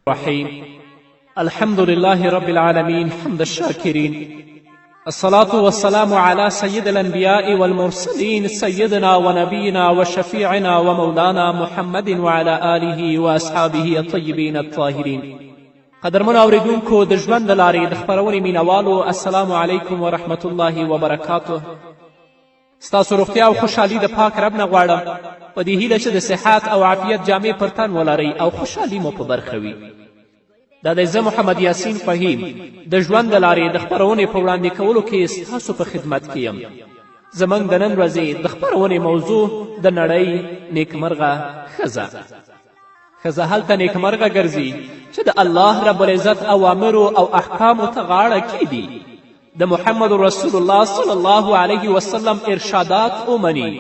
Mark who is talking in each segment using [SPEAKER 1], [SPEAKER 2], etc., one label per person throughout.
[SPEAKER 1] الرحيم الحمد لله رب العالمين حمد الشاكرين الصلاة والسلام على سيد الأنبياء والمرسلين سيدنا ونبينا وشفيعنا ومولانا محمد وعلى آله وأصحابه الطيبين الطاهرين. قدرمنو اوریدونکو د ژوند د لارې د خپرونې مینوالو السلام علیکم ورحمة الله وبرکاته. ستاسو روغتیا او خوشحالي د پاک رب نه غواړم په دې هیله چې د صحت او عافیت جامې پر تن ولرئ او خوشحالي مو په برخه وي. دا دی زه محمد یاسین فهیم د ژوند د لارې د خپرونې په وړاندې کولو کې ستاسو په خدمت کې یم. زموږ د نن ورځې د خپرونې موضوع د نړۍ نیکمرغه ښځه. ښځه هلته نیکمرغه ګرځي چې د الله رب العزت اوامرو او احکامو ته غاړه کیږدي، د محمد رسول الله صلی الله علیه وسلم ارشادات ومني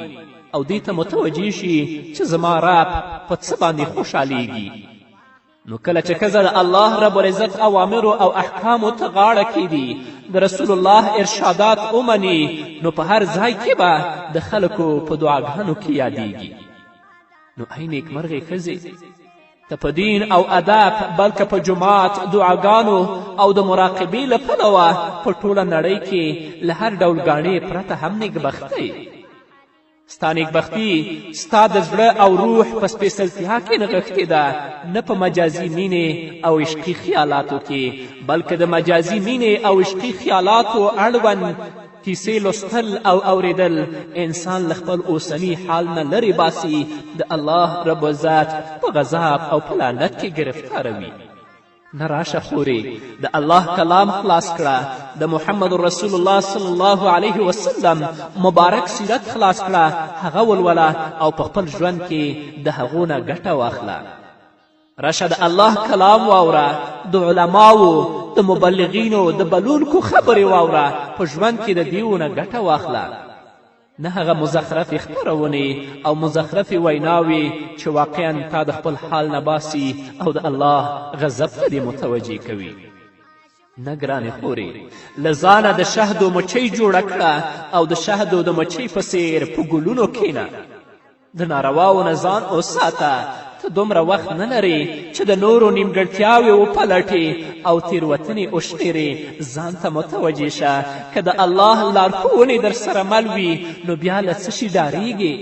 [SPEAKER 1] او دې ته متوجه شي چې زما رب په څه باندې خوشحالیږي. نو کله چې ښځه د الله رب العزت اوامرو او احکامو ته غاړه کیږدي، د رسول الله ارشادات ومني، نو په هر ځای کې به د خلکو په دعاګانو کې یادیږي. نو ای نیکمرغې ښځې، ته په دین او ادب بلکه په جماعت دعاګانو او د مراقبې له پلوه په ټوله نړۍ کې له هر ډول ګاڼې پرته هم نیکبختۍ. ستا نیکبختي ستا د زړه او روح په سپېڅلتیا کې نغښتې ده، نه په مجازي مینې او عشقي خیالاتو کې، بلکې د مجازي مینې او عشقي خیالاتو اړوند کیسې لوستل او اوریدل انسان له خپل اوسني حال نه لرې باسي، د الله رب العزت په غضب او په لعنت کې ګرفتاروي. نه راشه خورې د الله کلام خلاص کړه، د محمد رسول الله صلی الله علیه وسلم مبارک سیرت خلاص کړه، هغه ولوله او په خپل ژوند کې د هغو نه ګټه واخله. راشه د الله کلام واوره، د علماو د مبلغینو د بلونکو خبرې واوره، په ژوند کې د دیو نه ګټه واخله. نه هغه مزخرفې خپرونې او مزخرفې ویناوې چې واقعا تا د خپل حال نه باسي او د الله غضب ته دې متوجه کوي. نه ګرانې خورې، له ځانه د شهدو مچۍ جوړه کړه او د شهدو د مچۍ په څېر په ګلونو کښېنه. د نارواو نه ځان وساته، ته دومره وخت نه لرې چې د نورو نیمګړتیاوې وپلټې او تېروتنې وشمېرې. ځان ته متوجه شه، که د الله لارښوونې در سره مل وي نو بیا له څه شي ډارېږې؟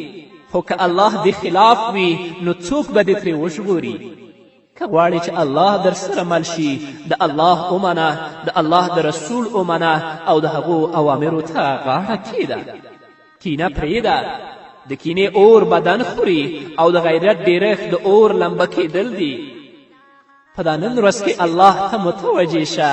[SPEAKER 1] خو که الله دې خلاف وي نو څوک به دې ترې وژغوري؟ که غواړې چې الله در سره مل شي، د الله ومنه، د الله د رسول ومنه او د هغو اوامرو ته غاړه کېږده. کینه پرېږده، د کینې اور بدن خوري او د غیرت ډیرښت د اور لمبه کېدل دي. په دا نن ورځ کې الله ته متوجه شه،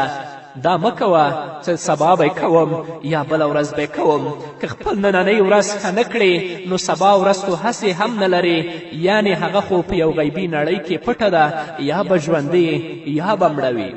[SPEAKER 1] دا مه کوه چې سبا به کوم یا بله ورځ به کوم. که خپل نننۍ ورځ ښه نه کړې نو سبا ورځ خو هسې هم نه لرې، یعنې هغه خو په یو غیبي نړۍ کې پټه ده، یا به ژوندې یا به مړه وي.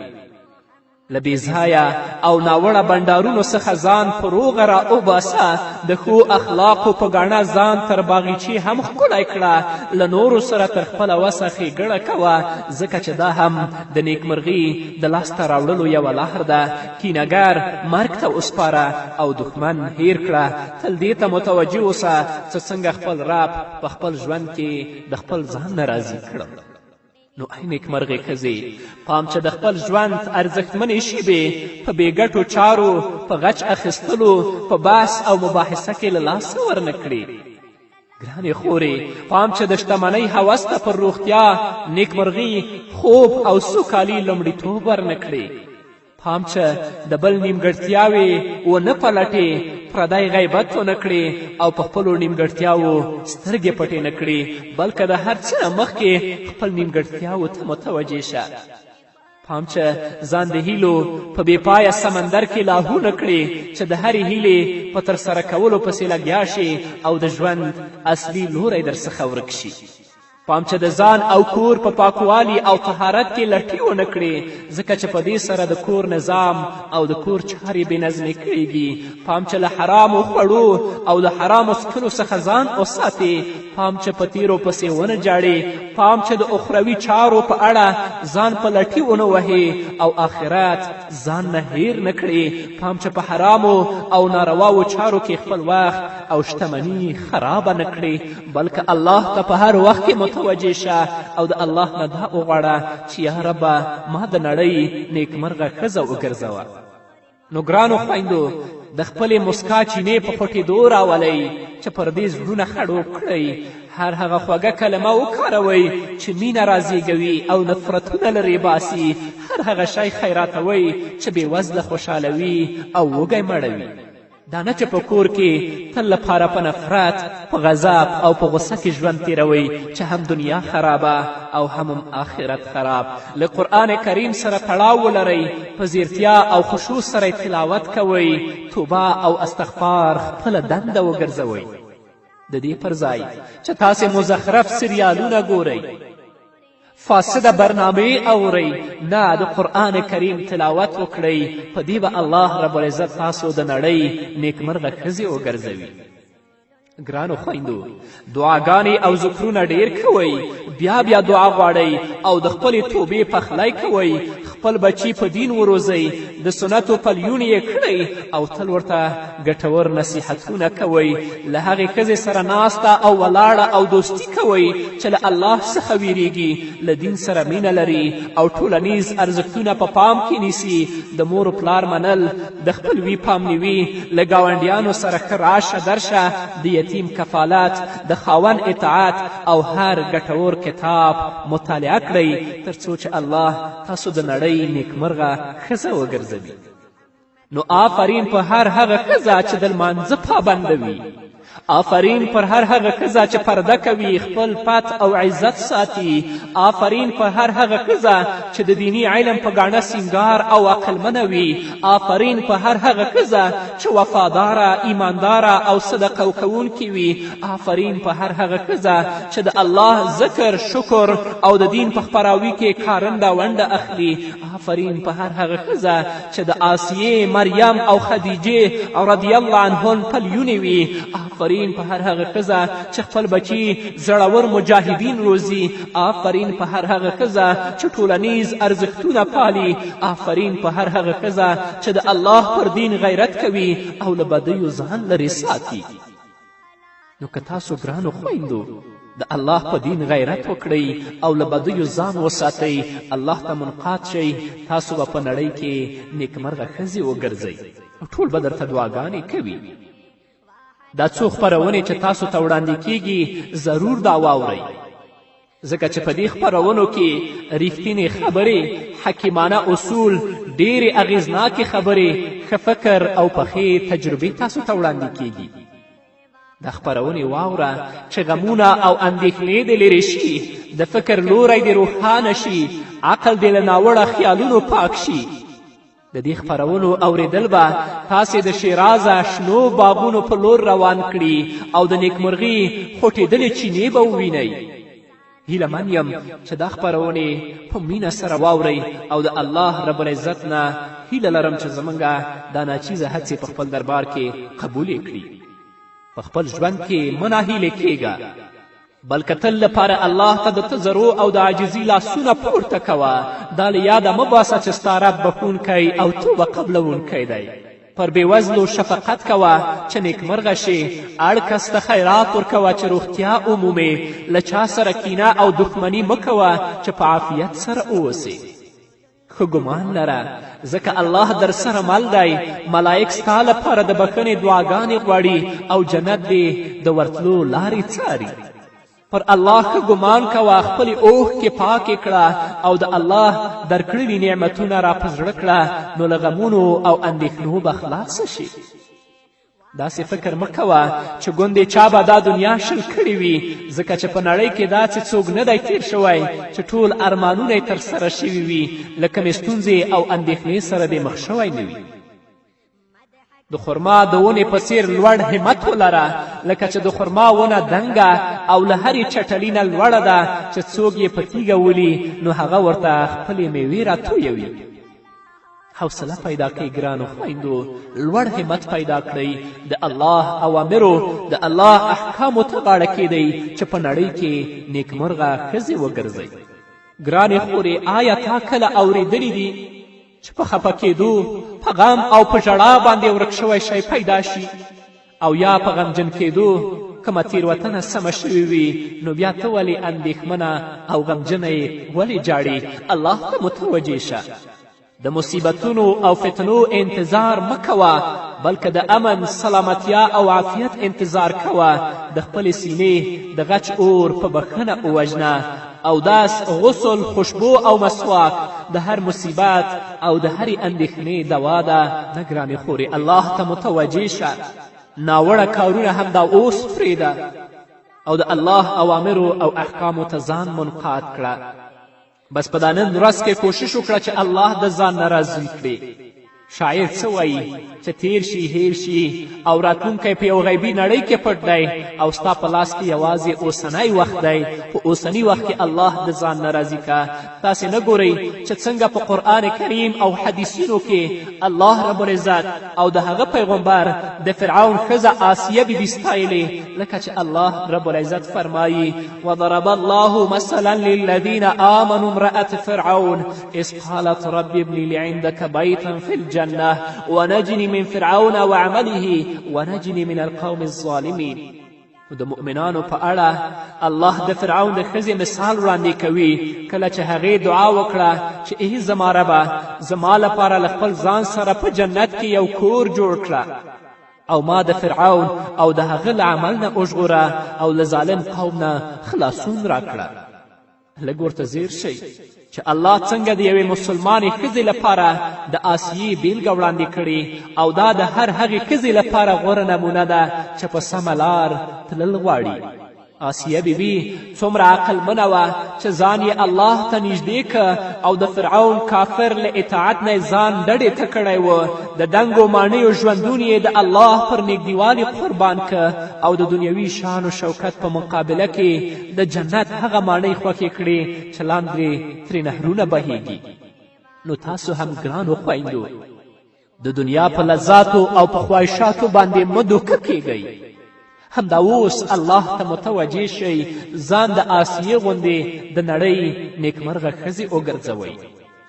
[SPEAKER 1] له بېځایه او ناوړه بنډارونو څخه ځان په روغه را وباسه، د ښو اخلاقو په ګاڼه ځان تر باغچې هم ښکلی کړه، له نورو سره تر خپله وسه ښېګړه کوه، ځکه چې دا هم د نیکمرغي د لاسته راوړلو یوه لار ده. کینهګر مرګ ته وسپاره او دښمن هیر کړه. تل دې ته متوجه اوسه چې څنګه خپل رب په خپل ژوند کې د خپل ځان نه راضي کړم. نو ای نیکمرغې ښځې، پام چې د خپل ژوند ارزښتمنې شیبې په بېګټو چارو، په غچ اخیستلو، په بحث او مباحثه کې له لاسه ورنه کړې. ګرانې خورې، پام چې د شتمنۍ هوس ته پر روغتیا، نیکمرغي، خوب او سوکالي لومړیتوب ورنه کړې. پام چې د بل نیمګړتیاوې ونه پلټې، پردی غیبت ونه کړې او په خپلو نیمګړتیاوو سترګې پټې نه کړې، بلکې د هر څه نه مخکې خپل نیمګړتیاوو ته متوجه شه. پام چې ځان د هیلو په بېپایه سمندر کې لاهو نه کړې چې د هرې هیلې په ترسره کولو پسې لګیا شي او د ژوند اصلي لوری در څخه ورک شي. پام چې د ځان او کور په پاکوالي او طهارت کې لټي ونه کړې، ځکه چې په دې سره د کور نظام او د کور چارې بې نظمې کړېږي. پام چې له حرامو خوړو او د حرامو څښلو څخه ځان وساتې. پام چې په تیرو پسې ونه جاړې. پام چې د اخروي چارو په اړه ځان په لټي ونه وهې او آخرت ځان نه هیر نه کړې. پام چې په حرامو او نارواو چارو کې خپل وخت او شتمني خرابه نه کړې بلکې الله ته په هر وخت کې متوجه شه او د الله نه دا وغواړه چې یا ربه ما د نړۍ نیکمرغه ښځه وګرځوه. نو ګرانو خویندو د خپلې مسکا چینې په پټېدو راولئ چې پر دې زړونه خړوب کړئ. هر هغه خوږه کلمه وکاروئ چې مینه رازیږوي او نفرتونه لرې باسي. هر هغه شی خیراتوئ چې بېوزله خوشحالوي او وږی مړوي. دا نه چې په کور کې تل لپاره په نفرت په غضب او په غصه کې ژوند تیروئ چې هم دنیا خرابه او هم آخرت خراب. له قرآن کریم سره تړاو ولرئ، په ځیرتیا او خشوع سره تلاوت کوئ، توبه او استغفار خپله دنده وګرځوئ. د دې پر ځای چې تاسې مزخرف سریالونه ګورئ، فاسده برنامې اورئ، نه د قرآن کریم تلاوت وکړئ. په دې به الله رب العزت تاسو د نړۍ نیکمرغه ښځې وګرځوي. ګرانو خویندو دعاګانې او ذکرونه ډیر کوئ، بیا بیا دعا غواړئ او د خپلې توبې پخلی کوئ. خپل بچي په دین وروزئ، د سنتو پلیون یې کړئ او تل ورته ګټور نصیحتونه کوئ. له هغې ښځې سره ناسته او ولاړه او دوستي کوئ چې له الله څخه ویریږي، له دین سره مینه لري او ټولنیز ارزښتونه په پام کې نیسي. د مور و پلار منل، د خپلوي پامنیوي، له ګاونډیانو سره ښه راشه درشه، د یتیم کفالت، د خاوند اطاعت او هر ګټور کتاب مطالعه کړئ تر څو چې الله تاسو د نړۍ نیکمرغه ښځه وګرځوي. نو آفرین په هر هغه ښځه چې د لمانځه پابنده وي، آفرین پر هر هغه ښځه چې پرده کوي، خپل پت او عزت ساتي. آفرین پر هر هغه ښځه چې د دینی علم په ګاڼه سینګار او عقلمنه وي. آفرین پر هر هغه ښځه چې وفاداره، ایمانداره او صدقه کوونکې وي. آفرین پر هر هغه ښځه چې د الله ذکر، شکر او د دین په خپراوي کې کارنده ونډه اخلي. آفرین پر هر هغه ښځه چې د آسیې، مریم او خدیجې رضی الله عنهن پلیونې وي. آفرین په هر هغه ښځه چې خپل بچي زړور مجاهدین روزي. آفرین په هر هغه ښځه چې ټولنیز ارزښتونه پالي. آفرین په هر هغه ښځه چې د الله پر دین غیرت کوي او له بدیو ځان لرې ساتي. نو که تاسو ګرانو خویندو د الله په دین غیرت وکړئ او له بدیو ځان وساتئ، الله ته منقاد شئ، تاسو به په نړۍ کې نیکمرغه ښځې وګرځئ او ټول به درته دعاګانې کوي. دا څو خپرونې چې تاسو ته وړاندې کیږي ضرور دا واورئ، ځکه چې په دې خپرونو کې ریښتینې خبرې، حکیمانه اصول، ډېرې اغیزناکې خبرې، ښه فکر او پخې تجربې تاسو ته وړاندې کیږي. دا خپرونې واوره چې غمونه او اندېښنې دې لرې شي، د فکر لوری دې روښانه شي، عقل دې له ناوړه خیالونو پاک شي. د دې خپرونو اوریدل به تاسې د شیرازه شنو باغونو په لور روان کړي او د نیکمرغي خوټېدلې چینې به ووینئ. هیله من یم چې دا خپرونې په مینه سره واورئ او د الله رب العزت نه هیله لرم چې زموږ دا ناچیزه هڅې په خپل دربار کې قبولې کړي. په خپل ژوند کې مه ناهیلې کیږه، بلکې تل لپاره الله ته د تضرع او د عاجزي لاسونه پورته کوه. دا له یاده مه باسه چې ستا رب بخښونکی او توبه قبلوونکی دی. پر بېوزلو شفقت کوه چې نیکمرغه شي، اړ کس ته خیرات ورکوه چې روغتیا ومومې. له چا سره کینه او دښمني مه کوه چې په عافیت سره اوسې. ښه ګمان لره، ځکه الله در سره مل دی. ملایک ستا لپاره د بښنې دعاګانې غواړي او جنت دې د ورتلو لارې څاري. پر الله ښه ګمان کوه، خپلې اوښکې پاکې کړه او د الله درکړلي نعمتونه را په زړه کړه، نو له غمونو او اندېښنو به خلاصه شي. داسې فکر مه کوه چې ګوندې چا به دا دنیا شل کړې وي، ځکه چې په نړۍ کې داسې څوک نه دی تیر شوی چې ټول ارمانونه یې ترسره شوي وي، له کومې ستونزې او اندېښنې سره دې مخ شوی نه وي. د خرما د ونې په څیر لوړ همت ولره، لکه چې د خرما ونه دنګه او له هرې چټلي نه لوړه ده چې څوک یې په تیږه ولي نو هغه ورته خپلې میوې راتویوي. حوصله پیدا کړئ ګرانو خویندو، لوړ همت پیدا کړئ، د الله اوامرو، د الله احکامو ته غاړه کیدئ چې په نړۍ کې نیکمرغه ښځې وګرځئ. ګرانې خورې، آیا تا کله اورېدلی دي چې په خفه کېدو، په غم او په ژړا باندې ورک شوی شی پیدا شي؟ او یا په غمجن کېدو کومه تیروتنه سمه شوې وي نو بیا ته ولې اندېښمنه او غمجنه یې ولې جاړې؟ الله ته متوجه شه. د مصیبتونو او فتنو انتظار مه کوه بلکې د امن سلامتیا او عافیت انتظار کوه. د خپلې سینې د غچ اور په بخښنه ووژنه. اوداس، غسل، خوشبو او مسواک د هر مصیبت او د هرې اندېښنې دوا ده. نه ګرانې خورې، الله ته متوجه شه. ناوړه کارونه همدا اوس پرېږده او د الله اوامرو او احکامو ته ځان منقاد کړه. بس په دا نن ورځ کې کوشش وکړه چې الله د ځان نه راضي کړې. شاعر څه وایي چې تیر شي هیر شي او راتلونکی په یو غیبي نړۍ کې پټ دی او ستا په لاس کې یوازې اوسنی وخت دی. په اوسني وخت کې الله د ځان نه راضي که. تاسې نه ګورئ چې څنګه په قرآن کریم او حدیثونو کې الله رب العزت او د هغه پیغمبر د فرعون ښځه آسیه بیبي ستایلې، لکه چې الله رب العزت فرمایي وضرب الله مثلا للذین آمنوا امرأة فرعون اذ قالت رب ابن لي عندك بیتا في الجنة ونجني من فرعون وعمله ونجني من القوم الظالمين. د مؤمنانو په اړه الله د فرعون د ښځې مثال وړاندې کوي کله چې هغې دعا وکړه چې ای زما ربه زما لپاره له خپل ځان سره په جنت کې یو کور جوړ کړه او ما د فرعون او د هغه له عمل نه وژغوره او له ظالم قوم نه خلاصون راکړه. لږ ورته ځیر شئ چې الله څنګه د یوې مسلمانې ښځې لپاره د آسیې بیلګه وړاندې کړې او دا د هر هغې ښځې لپاره غوره نمونه ده چې په سمه لار تلل غواړي. آسیه بیبي څومره عقلمنه وه چې ځان یې الله ته نږدې که او د فرعون کافر له اطاعت نه ځان ډډې ته کړی و. د دنګو ماڼیو ژوندون یې د الله پر نږدېوالي قربان که او د دنیوي شان و شوکت په مقابله کې د جنت هغه ماڼۍ خوښې کړې چې لاندې ترې نهرونه بهیږي. نو تاسو هم ګرانو خویندو د دنیا په لذاتو او په خواهشاتو باندې مه دوکه کیږئ. همدا اوس الله ته متوجه شئ، ځان د آسیې غوندې د نړۍ نیکمرغه ښځې وګرځوئ.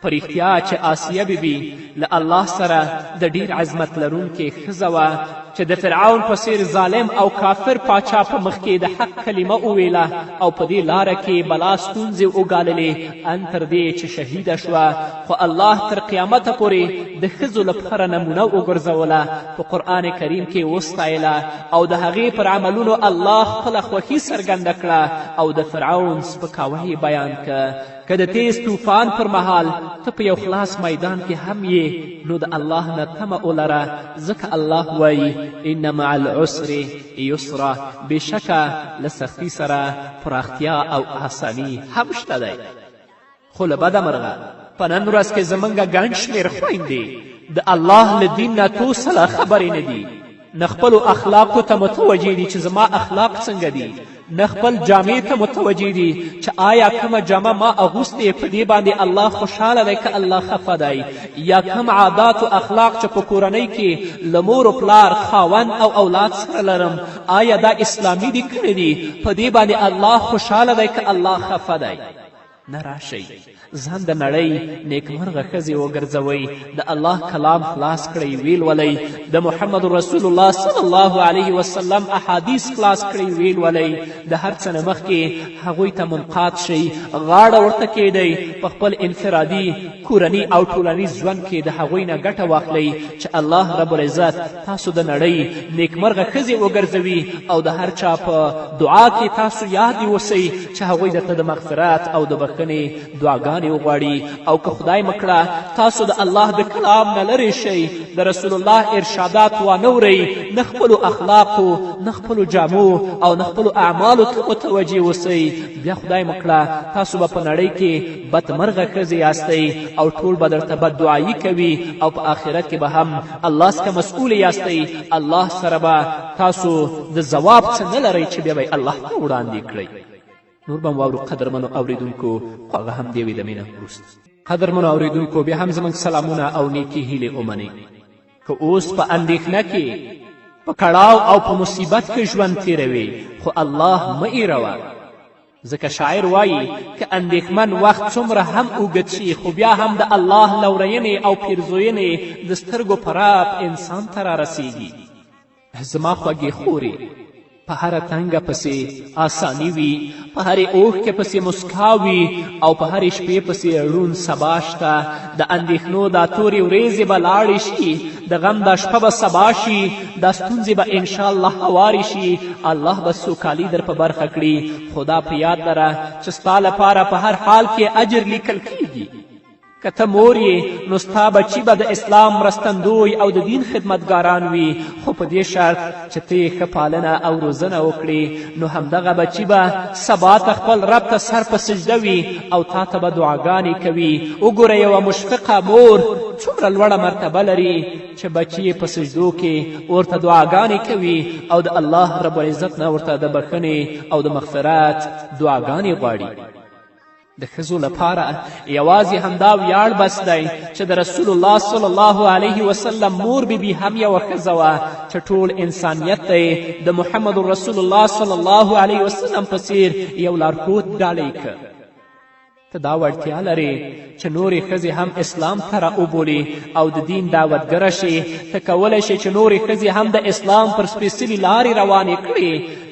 [SPEAKER 1] په رښتیا چې آسیه بیبي له الله سره د ډیر عظمت لرونکې ښځه وه چې د فرعون په څیر ظالم او کافر پاچا په مخ کې د حق کلمه وویله او په دې لاره کې بلا ستونزې وګاللې ان تر دې چې شهیده شوه. خو الله تر قیامته پورې د ښځو لپاره نمونه وګرځوله، په قرآن کریم کې وستایله او د هغې پر عملونو الله خپله خوښي څرګنده کړه او د فرعون سپکاوی بیان که. که د تیز طوفان پر مهال ته په یو خلاص میدان کې هم یې نو د الله نه تمه ولره، ځکه الله وایي ان مع العسر یسرا، بېشکه له سختي سره پراختیا او آساني هم شته دی. خو له بده مرغه په نن ورځ کې زموږ ګڼ شمېر خویندې د الله له دین نه توسله خبرې نه دي، نه خپلو اخلاقو ته متوجه دي چې زما اخلاق څنګه دي، نه خپل جامې ته متوجه دي چې آیا کومه جامه ما اغوستې په دې باندې الله خوشحاله دی که الله خفه دی، یا کوم عادات و اخلاق چې په کورنۍ کې له مور و پلار خاوند او اولاد سره لرم آیا دا اسلامي دي که نه دي، په دې باندې الله خوشحاله دی که الله خفه دی. نه راشئ ځان د نړۍ نیکمرغه ښځې وګرځوئ، د الله کلام خلاص کړئ ویل ولئ، د محمد رسول الله صلی الله علیه وسلم احادیث خلاص کړئ ویل ولئ، د هر څه نه مخکې هغوی ته منقاد شئ، غاړه ورته کیږدئ، په خپل انفرادي کورني او ټولنیز ژوند کې د هغوی نه ګټه واخلئ چې الله رب العزت تاسو د نړۍ نیکمرغه ښځې وګرځوي او د هر چا په دعا کې تاسو یاد اوسئ چې هغوی درته د مغفرت او د بخښنې دعاګانې وغواړي. او که خدای مکړه تاسو د الله د کلام نه لرې شئ، د رسول الله ارشادات وانه ورئ، نه خپلو اخلاقو نه خپلو جامو او نه خپلو اعمالو ته متوجه اوسئ، بیا خدای مکړه تاسو به په نړۍ کې بدمرغه ښځې یاستئ او ټول به درته بددعایي کوي او په آخرت کې به هم الله څخه مسؤول یاستئ. الله سره به تاسو د ځواب څه نه لرئ چې بیا به الله ته وړاندې کړئ. نور به واورو قدرمنو اوریدونکو، خو هغه هم د یوې دمې نه وروسته. قدرمنو اوریدونکو، بیا هم زموږ سلامونه او نیکې هیلې ومنئ. که اوس په اندېښنه کې په کړاو او په مصیبت کې ژوند تیروي، خو الله مه ایروه، ځکه شاعر وایي که اندېښمن وخت څومره هم اوږد شي خو بیا هم د الله لورینې او پیرزوینې د سترګو په رپ انسان ته رارسیږي. زما خوږې خورې په هره تنګه پسې آساني وي، په هرې اوښکې پسې مسکا وي او په هرې شپې پسې روڼ سبا شته. د اندېښنو دا تورې ورېځې به لاړې شي، د غم دا شپه به سبا شي، دا ستونزې به انشاءالله هوارې شي. الله به سوکالي در په برخه کړي. خو دا په یاد لره چې ستا لپاره په هر حال کې اجر لیکل کیږي. که ته مور یې نو ستا بچي به د اسلام مرستندوی او د دین خدمتګاران وي، خو په دې شرط چې ته یې ښه پالنه او روزنه وکړې، نو همدغه بچي به سبا ته خپل رب ته سر په سجده وي او تا ته به دعاګانې کوي. وګوره یوه مشفقه مور څومره لوړه مرتبه لري چې بچي یې په سجدو کې ورته دعاګانې کوي او د الله رب العزت نه ورته د بښنې او د مغفرت دعاګانې غواړي. د ښځو لپاره یوازې همدا ویاړ بس دی چې د رسول الله صلی الله علیه وسلم مور بیبي هم یوه ښځه وه چې ټول انسانیت ته د محمد رسول الله صلی الله علیه وسلم په څیر یو لارښود ډالۍ که. ته دا وړتیا لرې چې نورې ښځې هم اسلام ته راوبولې او د دین دعوتګره شي. ته کولی شې چې نورې ښځې هم د اسلام پر سپېڅلي لارې روانې کړې،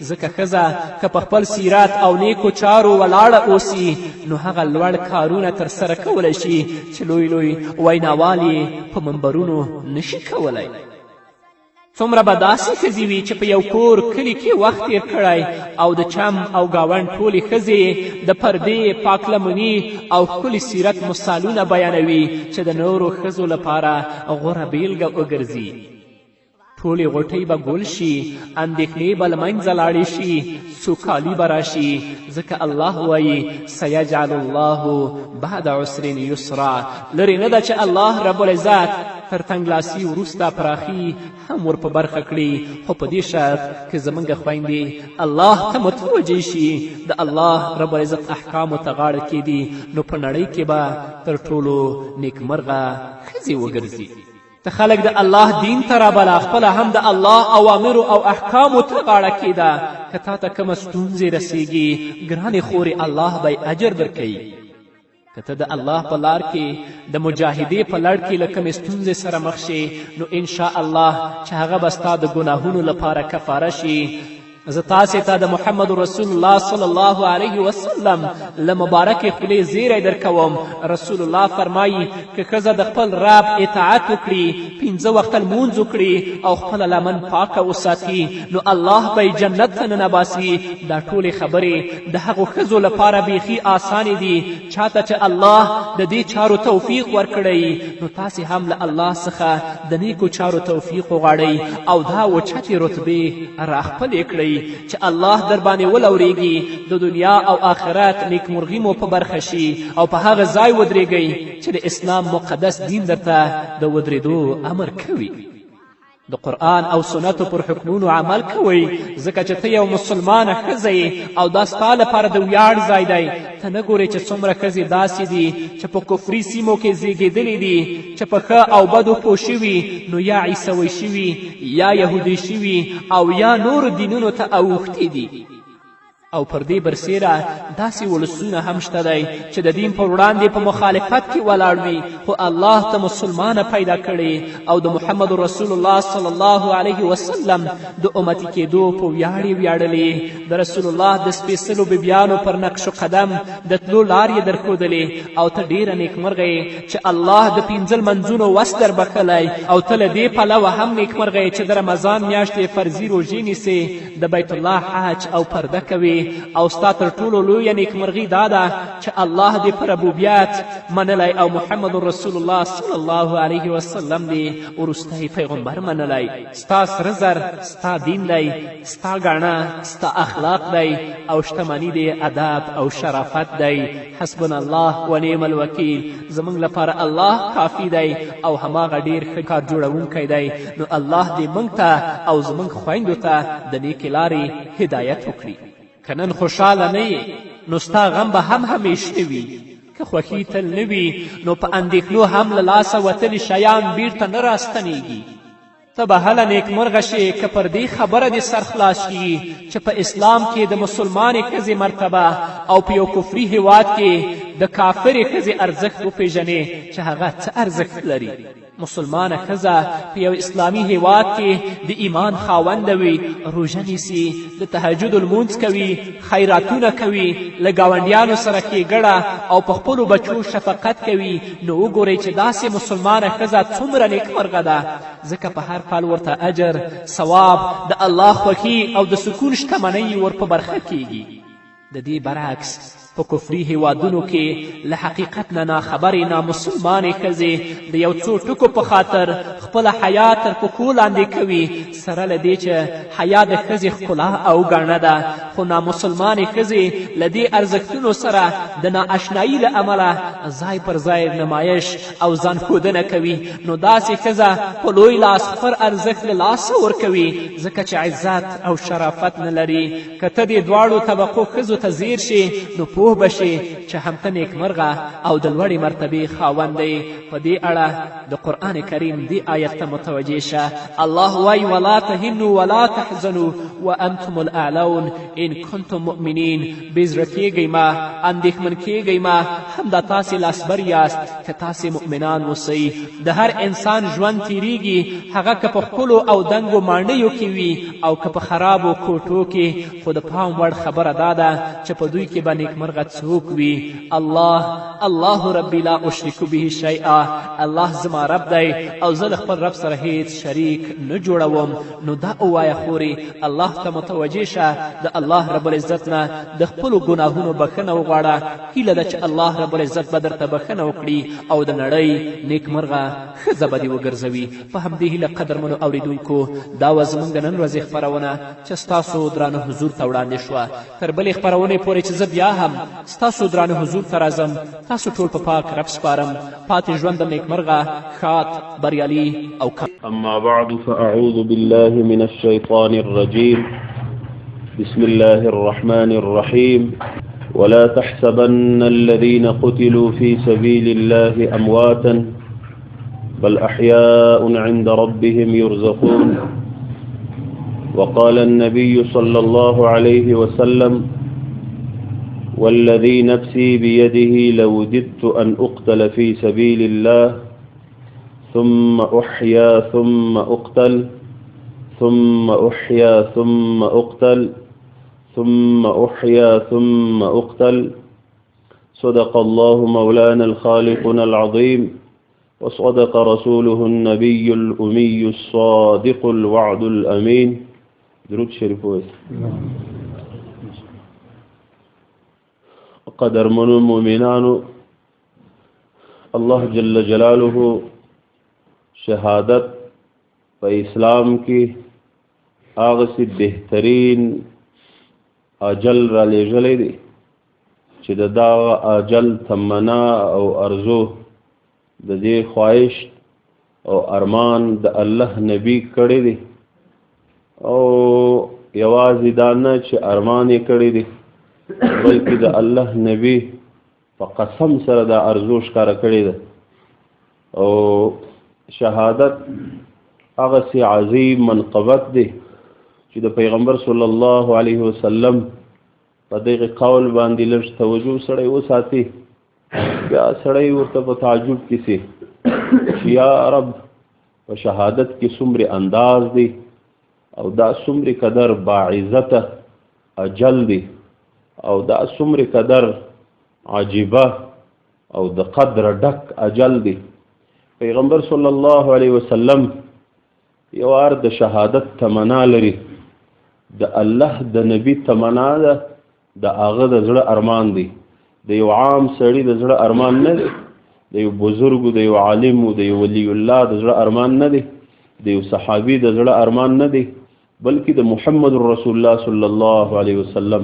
[SPEAKER 1] ځکه ښځه که په خپل سیرت او نیکو چارو ولاړه اوسي نو هغه لوړ کارونه ترسره کولی شي چې لوی لوی ویناوال یې په منبرونو نشي کولی. څومره به داسې ښځې وي چې په یو کور کلي کې وخت تیر کړی او د چم او ګاونډ ټولې ښځې د پردې پاکلمني او ښکلي سیرت مثالونه بیانوي چې د نورو ښځو لپاره غوره بیلګه وګرځي. ټولې غوټۍ به ګل شي، اندېښنې به له منځه لاړې شي، سوکالي به راشي، ځکه الله وایي سیجعل الله بعد عسر یسرا. لرې نه ده چې الله رب العزت تر تنګلاسي وروسته پراخي هم ور په برخه کړي، خو په دې شرط که زموږ خویندې الله ته متوجه شي، د الله رب العزت احکامو ته غاړه کیږدي، نو په نړۍ کې به تر ټولو نیکمرغه ښځې وګرځي. ته خلک د الله دین ته رابله، خپله هم د الله اوامرو او احکامو ته غاړه کیږده. که تا ته کومه ستونزې رسیږي ګرانې خورې الله به اجر درکوي. که ته د الله په لار کې د مجاهدې په لړ کې له کومې ستونزې سره مخ شې نو انشاءالله چې هغه به ستا د ګناهونو لپاره کفاره شي. زه تاسې ته د محمد رسول الله صلی الله علیه وسلم له مبارکې خولې زیری درکوم. رسول الله فرمایي که ښځه د خپل رب اطاعت وکړي، 5 وخته لمونځ وکړي او خپله لمن پاکه وساتي، نو الله به یې جنت ته ننباسي. دا ټولې خبرې د هغو ښځو لپاره بیخي آسانې دي چاته چې الله د دې چارو توفیق ورکړی. نو تاسې هم له الله څخه د نیکو چارو توفیق وغواړئ او دا اوچتې رتبې راخپلې کړئ چې الله در باندې ولورېږي، د دنیا او آخرت نیکمرغي مو په برخه شي او په هغه ځای ودرېږئ چې د اسلام مقدس دین درته د ودرېدو امر کوي. د قرآن او سنتو پر حکمونو عمل کوئ، ځکه چې ته یو مسلمانه ښځه یې او دا ستا لپاره د ویاړ ځای دی. ته نه ګورې چې څومره ښځې داسې دي چې په کفري سیمو کې زیږېدلې دي چې په ښه او بدو پوه شوي، نو یا عیسوي شوي یا یهودي شوي او یا نورو دینونو ته اوښتي دي. او پر دې برسیره داسې ولسونه هم شته دی چې د دین پر وړاندې په مخالفت کې ولاړ وي، خو الله ته مسلمانه پیدا کړي او د محمد رسول الله صلی الله علیه وسلم د امتي کېدو په ویاړ یې ویاړلې. د رسول الله د سپېڅلو بیبیانو پر نقش و قدم د تلو لار یې درښودلې او ته ډېره نیکمرغه یې چې الله د 5 لمنځونو وس در بخلی او ته له دې پلوه هم نیکمرغه یې چې د رمضان میاشتې فرضي روژې نیسې، د بیت الله حج او پرده کوي. او ستا تر ټولو لویه نیکمرغي دا ده چې الله دې په ربوبیت منلی او محمد رسول الله صلی الله علیه وسلم دې وروستی پیغمبر منلی. ستا سره زر ستا دین دی، ستا ګاڼه ستا اخلاق دی او شتمني دې ادب او شرافت دی. حسبنا الله و نعم الوکیل. زموږ لپاره الله کافي دی او هماغه ډېر ښه کار جوړونکی دی. نو الله دې موږ ته او زموږ خویندو ته د نیکې لارې هدایت وکړي. که نن خوشحاله نه یې نو ستا غم به هم همیشه وي. که خوښي تل نه وي نو په اندېښنو هم له لاسه وتلي شیان بیرته نه راستنیږي. ته به هله نیکمرغه شې که پر دې خبره دې سر خلاص شي چې په اسلام کې د مسلمانې ښځې مرتبه او په یو کفري هیواد کې د کافرې ښځې ارزښت وپېژنې چې هغه څه ارزښت لري. مسلمانه ښځه په یو اسلامي هیواد کې د ایمان خاونده وي، روژه نیسي، د تهجد لمونځ کوي، خیراتونه کوي، له ګاونډیانو سره ښېګړه او په خپلو بچو شفقت کوي، نو وګورئ چې داسې مسلمانه ښځه څومره نیکمرغه ده، ځکه په هر پل ورته اجر، ثواب، د الله خوښي او د سکون شتمنۍ ور په برخه کیږي. د دې برعکس په کفري هیوادونو کې له حقیقت نه ناخبرې نامسلمانې ښځې د یو څو ټکو په خاطر خپله حیا تر پښو لاندې کوي، سره له دې چې حیا د ښځې ښکلا او ګاڼه ده، خو نامسلمانې ښځې له دې ارزښتونو سره د نااشنایي له امله ځای پر ځای نمایش او ځان ښودنه کوي. نو داسې ښځه په لوی لاس خپل ارزښت له لاسه ورکوي، ځکه چې عزت او شرافت نه لري. که ته دې دواړو طبقو ښځو ته ځیر شي، نو پوه بشي چې هم ته نیکمرغه او د لوړې مرتبې خاوند دی. په دې اړه د قرآن کریم دې آیت ته متوجه شه. الله وایي ولا تهنوا ولا تحزنوا وانتم الاعلون ان کنتم مؤمنین. بې زړه کیږئ مه، اندېښمن کیږئ مه، همدا تاسې لاسبر یاست که تاسې مؤمنان اوسئ. د هر انسان ژوند تیریږي، هغه که په خپلو او دنګو ماڼیو کې وي او که په خرابو کوټو کې، خو د پام وړ خبره دا ده چې په دوی کې به نیکمرغه څوک وي. الله ربي لا اشرک به شیئا. الله زما رب دی او زه له خپل رب سره هیڅ شریک نه جوړوم. نو دا ووایه خورې الله ته متوجه شه، د الله رب العزت نه د خپلو ګناهونو بخښنه وغواړه. هیله ده چې الله رب العزت به درته بخښنه وکړي او د نړۍ نیکمرغه ښځه به دې وګرځوي. په همدې هیله قدرمنو اورېدونکو، دا وه زموږ د نن ورځې خپرونه چې ستاسو درانه حضور ته وړاندې شوه. تر بلې خپرونې پورې چې زه بیا هم ستاسو درانه حضور ته راځم، تاسو ټول په پاک رب سپارم. پاتې ژوند د نیکمرغه، ښاد، بریالي او
[SPEAKER 2] أما بعد فأعوذ بالله من الشيطان الرجيم. بسم الله الرحمن الرحيم. ولا تحسبن الذين قتلوا في سبيل الله أمواتا بل أحياء عند ربهم يرزقون. وقال النبي صلى الله عليه وسلم والذي نفسي بيده لوددت أن أقتل في سبيل الله ثم أحيا ثم أقتل ثم أحيا ثم أقتل ثم أحيا ثم أقتل. صدق الله مولانا الخالقنا العظيم وصدق رسوله النبي الأمي الصادق الوعد الأمين. درود شریف وایي. قدرمنو مؤمنانو، الله جل جلاله شهادت په اسلام کې هغه سي بهترین اجل را لېږلی دی چې د دغه اجل تمنا او ارزو د دې خواهش او ارمان د الله نبی کړی دی، او یوازې دا نه چې ارمان یې کړی دی بلکې د الله نبی په قسم سره دا ارزو ښکاره کړې ده. او شهادت هغه سي عظیم منقبت دی چې د پیغمبر صلی الله علیه وسلم په دغه قول باندې لږ توجه سړی وساتي، بیا سړی ورته په تعجب کې سي چې یا رب په شهادت کې څومره انداز دی او دا څومره قدر باعزته اجل دی او دا څومره قدر عجیبه او د قدر ډک اجل دی. پیغمبر صلی الله علیه وسلم یو وار د شهادت تمنا لري، د الله د نبی تمنا ده، د هغه د زړه ارمان دی. د یو عام سړي د زړه ارمان نه دی، د یو بزرګ، د یو عالم، د یو ولی الله د زړه ارمان نه دی، د یو صحابي د زړه ارمان نه دی، بلکې د محمد رسول الله صلی الله علیه وسلم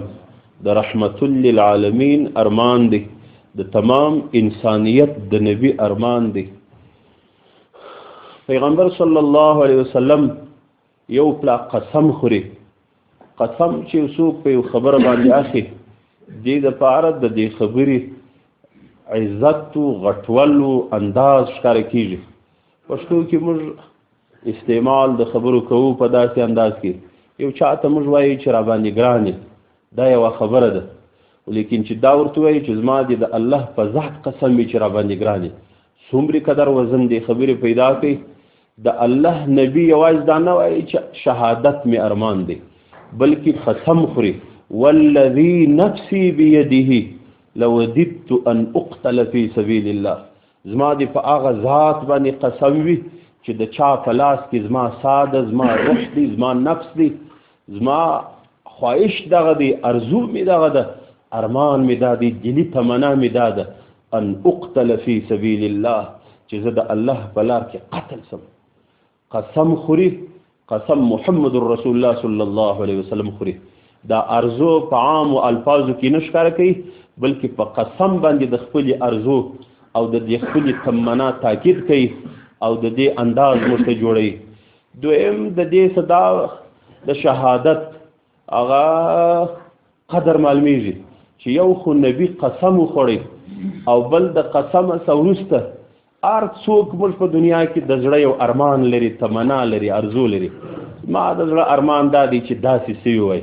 [SPEAKER 2] د رحمت للعالمین ارمان دی، د تمام انسانیت د نبی ارمان دی. پیغمبر صلی الله علیه وسلم یو پلا قسم خوري، قسم چې څوک په یو خبره باندې اخی دې د پاره د دې خبرې عزت او غټول او انداز ښکاره کیږي. پښتو کې موږ استعمال د خبرو کوو په داسې انداز کې یو چاته موږ وایو چې را باندې ګران دا یو خبره ده، لیکن چې دا ورته وایي چې زما د الله په ذات قسم وي چې را باندې ګران دي څومره قدر وزن دی خبرې پیدا کوي د الله نبی یوازې دا نه وایي چې شهادت مې ارمان دی بلکې قسم خوري والذي نفسي بيده لوددت ان اقتل في سبيل الله زما دی په هغه ذات باندې قسم وي چې د چا په لاس کې زما ساده زما روح دی زما نفس دی زما خواهش دغه دی ارزو مې دغه ده ارمان مې دا دی دلی تمنا مې دا ده ان اقتل في سبيل الله چې زه د الله په لار کې قتل سم قسم خوري قسم محمد رسول الله صلی الله علیه وسلم خوري دا ارزو په عام او الفاظو کې نشکار کوي بلکې په قسم باندې د خپل ارزو او د دې خپل تمنا تاکید کوي او د دې انداز مرته جوړي دویم د دې صدا د شهادت هغه قدر معلومیږي چې یو خو نبی قسم وخوړي او بل د قسم سورسته ار څوک مل په دنیا کې د زړه یو ارمان لري تمنا لري ارزو لري ما د زړه ارمان دادی چې داسې سی وي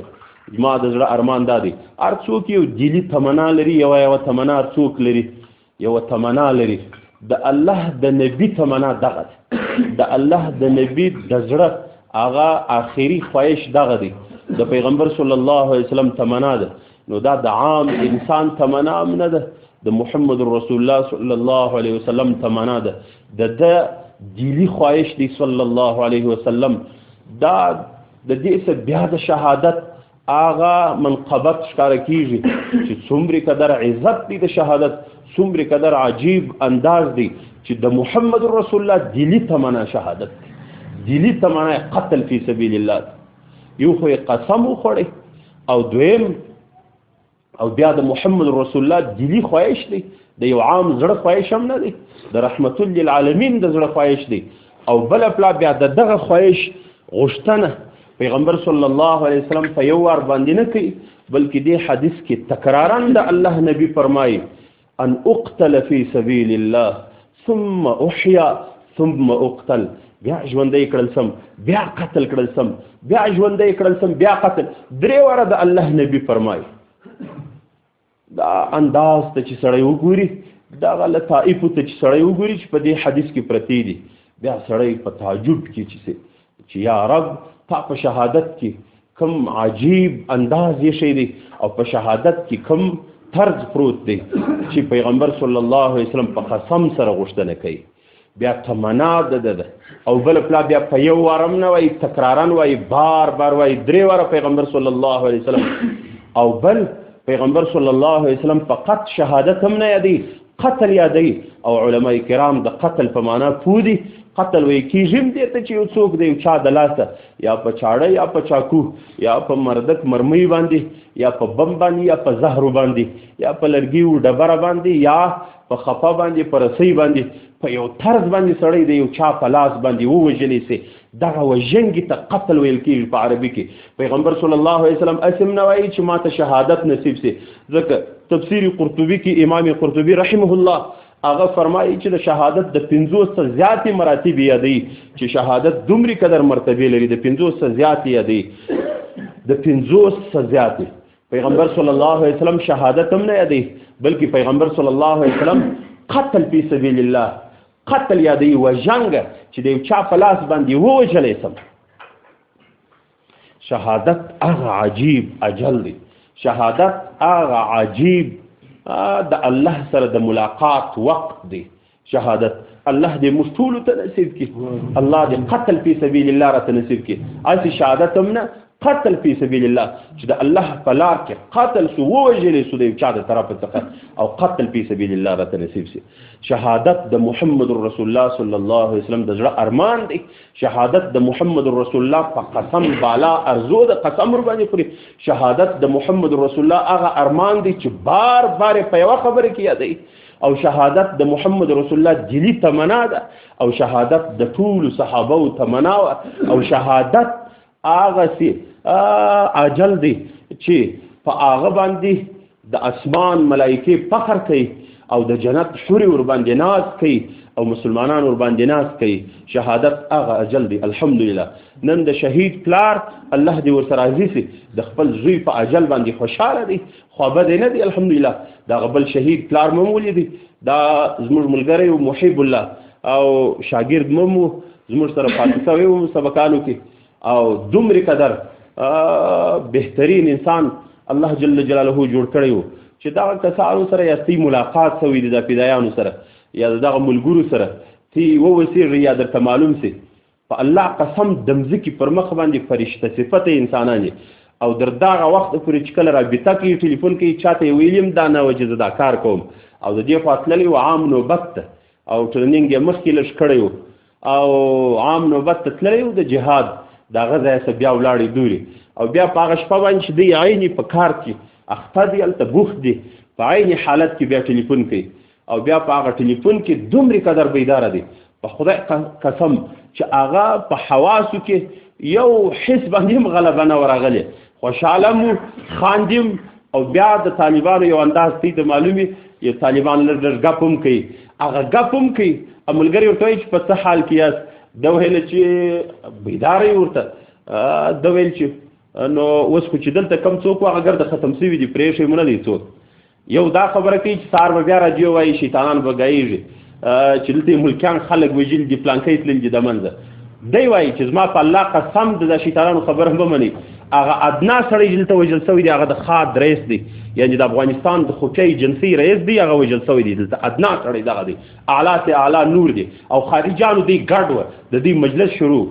[SPEAKER 2] ما د زړه ارمان دادی ار څوک یو دلی تمنا لري یو تمنا څوک لري یو تمنا لري د الله د نبی تمنا دغه د الله د نبی د زړه هغه آخري خواهش دغه دی د پیغمبر صلی الله علیه وسلم تمنا ده نو دا د عام انسان تمنا نه ده د محمد رسول الله صلی الله علیه وسلم تمنا ده د دلی خواهش دی صلی الله علیه وسلم دا د دې څخه بیا د شهادت آغا منقبت ښکار کیږي چې څومره قدر عزت دی د شهادت څومره قدر عجیب انداز دی چې د محمد رسول الله دلی تمنا شهادت دلی تمنا قتل فی سبیل الله یو خو قسم وخوړي او دویم او بیا د محمد رسول الله دلی خواهش دی د یو عام زړه خواهش هم نه دی د رحمت للعالمین د زړه خواهش دی او بل پلا بیا دغه خواهش غوښتنه پیغمبر صلی الله علیه وسلم په یو وار باندې نه کوي بلکې دې حدیث کې تکرارا د الله نبی فرمایي ان اقتل فی سبیل الله ثم احیا ثم اقتل بیا ژوندۍ کړل سم بیا قتل کړل سم بیا ژوندۍ کړل سم بیا قتل درې واره د الله نبی فرمایي دا انداز ته چې سړی وګوري دا غلط طائف ته چې سړی وګوري چې په دې حدیث کې پرتی دي بیا سړی په تعجب کې چې یا رب تا په شهادت کې کم عجیب انداز یې شي دی او په شهادت کې کم طرز پروت دی چې پیغمبر صلی الله علیه وسلم په قسم سره غوښتنه کوي بیا تمنا ده او بل پلا بیا په یو وارم نه وای تکرارن وای بار بار وای درې واره پیغمبر صلی الله علیه وسلم او بل پیغمبر صلی الله علیه وسلم فقط شهادت هم نه یادي قتل یادي او علماء کرام د قتل په معنا پودي قتل وی کیږم دې ته چې یو څوک دی چا د لاسه یا په چاړه یا په چاکو یا په مردک مرمۍ باندې یا په بم باندې یا په زهر باندې یا په لرګي و ډبره باندې یا په خفه باندې په رسۍ باندې په یو طرز باندې سړی دی یو چا په لاس باندې ووژلی سي دغه وژنګي ته قتل ویل کېږي په عربي کې پیغمبر صلی الله علیه وسلم اسم نه وایي چې ماته شهادت نصیب سي ځکه تفسیر قرطبي کې امام قرطبي رحمه الله هغه فرمایي چې د شهادت د 500 څخه زیاتې مراتب یادي چې شهادت دومره قدر مرتبه لري د 500 څخه زیاتې یادي د 500 څخه زیاتې پیغمبر صلی الله علیه وسلم شهادت هم نه یادي بلکې پیغمبر صلی الله علیه وسلم قتل فی سبیل الله قتل یادي وجنګ چې د چا په لاس باندې ووجلې سم شهادت هغه عجیب اجل دی شهادت هغه عجیب د الله سره د ملاقات وقت دی شهادت الله دې مشتول ته نصیب کی الله دې قتل فی سبیل الله را ته نصیب کی اسی شهادت هم نه قتل فی سبیل الله چې د الله په لار کې قتل سو وجلې سو د چا د طرف څخه او قتل فی سبیل الله را ته نصیب شي شهادت د محمد رسول الله صلی الله علیه وسلم د زړه ارمان دی شهادت د محمد رسول الله په قسم بالا ارزو د قسم ور باندې پوری شهادت د محمد رسول الله هغه ارمان دی چې بار بار په یو خبره کې یادای او شهادت د محمد رسول الله دلی تمنا ده او شهادت د ټول صحابه او تمنا او شهادت هغه سي اجل دی چې په هغه باندې د اسمان ملائکه فخر کوي او د جنت حور ور باندې ناز کوي او مسلمانان ور باندې ناز کوي شهادت هغه اجل دی. الحمدلله نن د شهید پلار الله دې ورسره راضي سي د خپل زوی په اجل باندې خوشاله دی خو بد نه دی. الحمدلله دا غبل شهید پلار مولي دی دا زموږ ملګری او محب الله او شاګرد مو زموږ سره پاتې شوی او سبقانو کې او دومره قدر بهترین انسان الله جل جلاله جوړ کړی وو چې دا کسانو سره یاستي ملاقات شوی د پیدایانو سره یا دغه ملګرو سره تی ووسی یا درته معلوم سي په الله قسم دمځکی پر مخ باندې فرشته صفته انسانان او در دغه وخت پورې چې کله رابطه کوي ټلیفون کوي چاته ویلیم دا نه وجه دا کار کوم او د دې فاصله او عام نوبت او ټریننګ یې مخکې لږ کړی او عام نوبت تللی د جهاد دا غځای سه بیا ولاړې دوري او بیا په هغه شپه باندې چې دی عیني په کار کې اخته دی هلته بوخت دی په عیني حالت کې بیا ټلیفون کوي او بیا په هغه ټلیفون کې دومره قدر بیداره دی په خدای قسم چې هغه په حواسو کې یو حس باندې هم غلبه نه ورغلی خوشحاله مو خاندیم او بیا د طالبانو یو انداز تی ته معلومي یو طالبان لږ ګپ هم کوي هغه ګپ هم کوي ملګري ورته وایي چې په څه حال کې یاست ده ویل چې بیداره یې ورته ده ویل چې نو اوس خو چې دلته کم څوک هغه ګرده ختم شوي دي پرېښی مو نه دی څوک یو دا خبره کوي چې سهار به بیا راډیو وایي شیطانان به ګایېږي چې دلته ملکیان خلک وژلي دي پلانکی تللي دي د منځه دی وایي چې زما په الله قسم د شیطانانو خبره هم به مني هغه ادنا سړی دلته وژل شوی دی هغه د خاد رئیس دی یعنې د افغانستان د خوچۍ جنسي رئیس دی هغه وژل شوی دی دلته ادنا سړی دغه دی اعلی سے اعلی نور دی او خارجیانو دی ګډ وه د دې مجلس شروع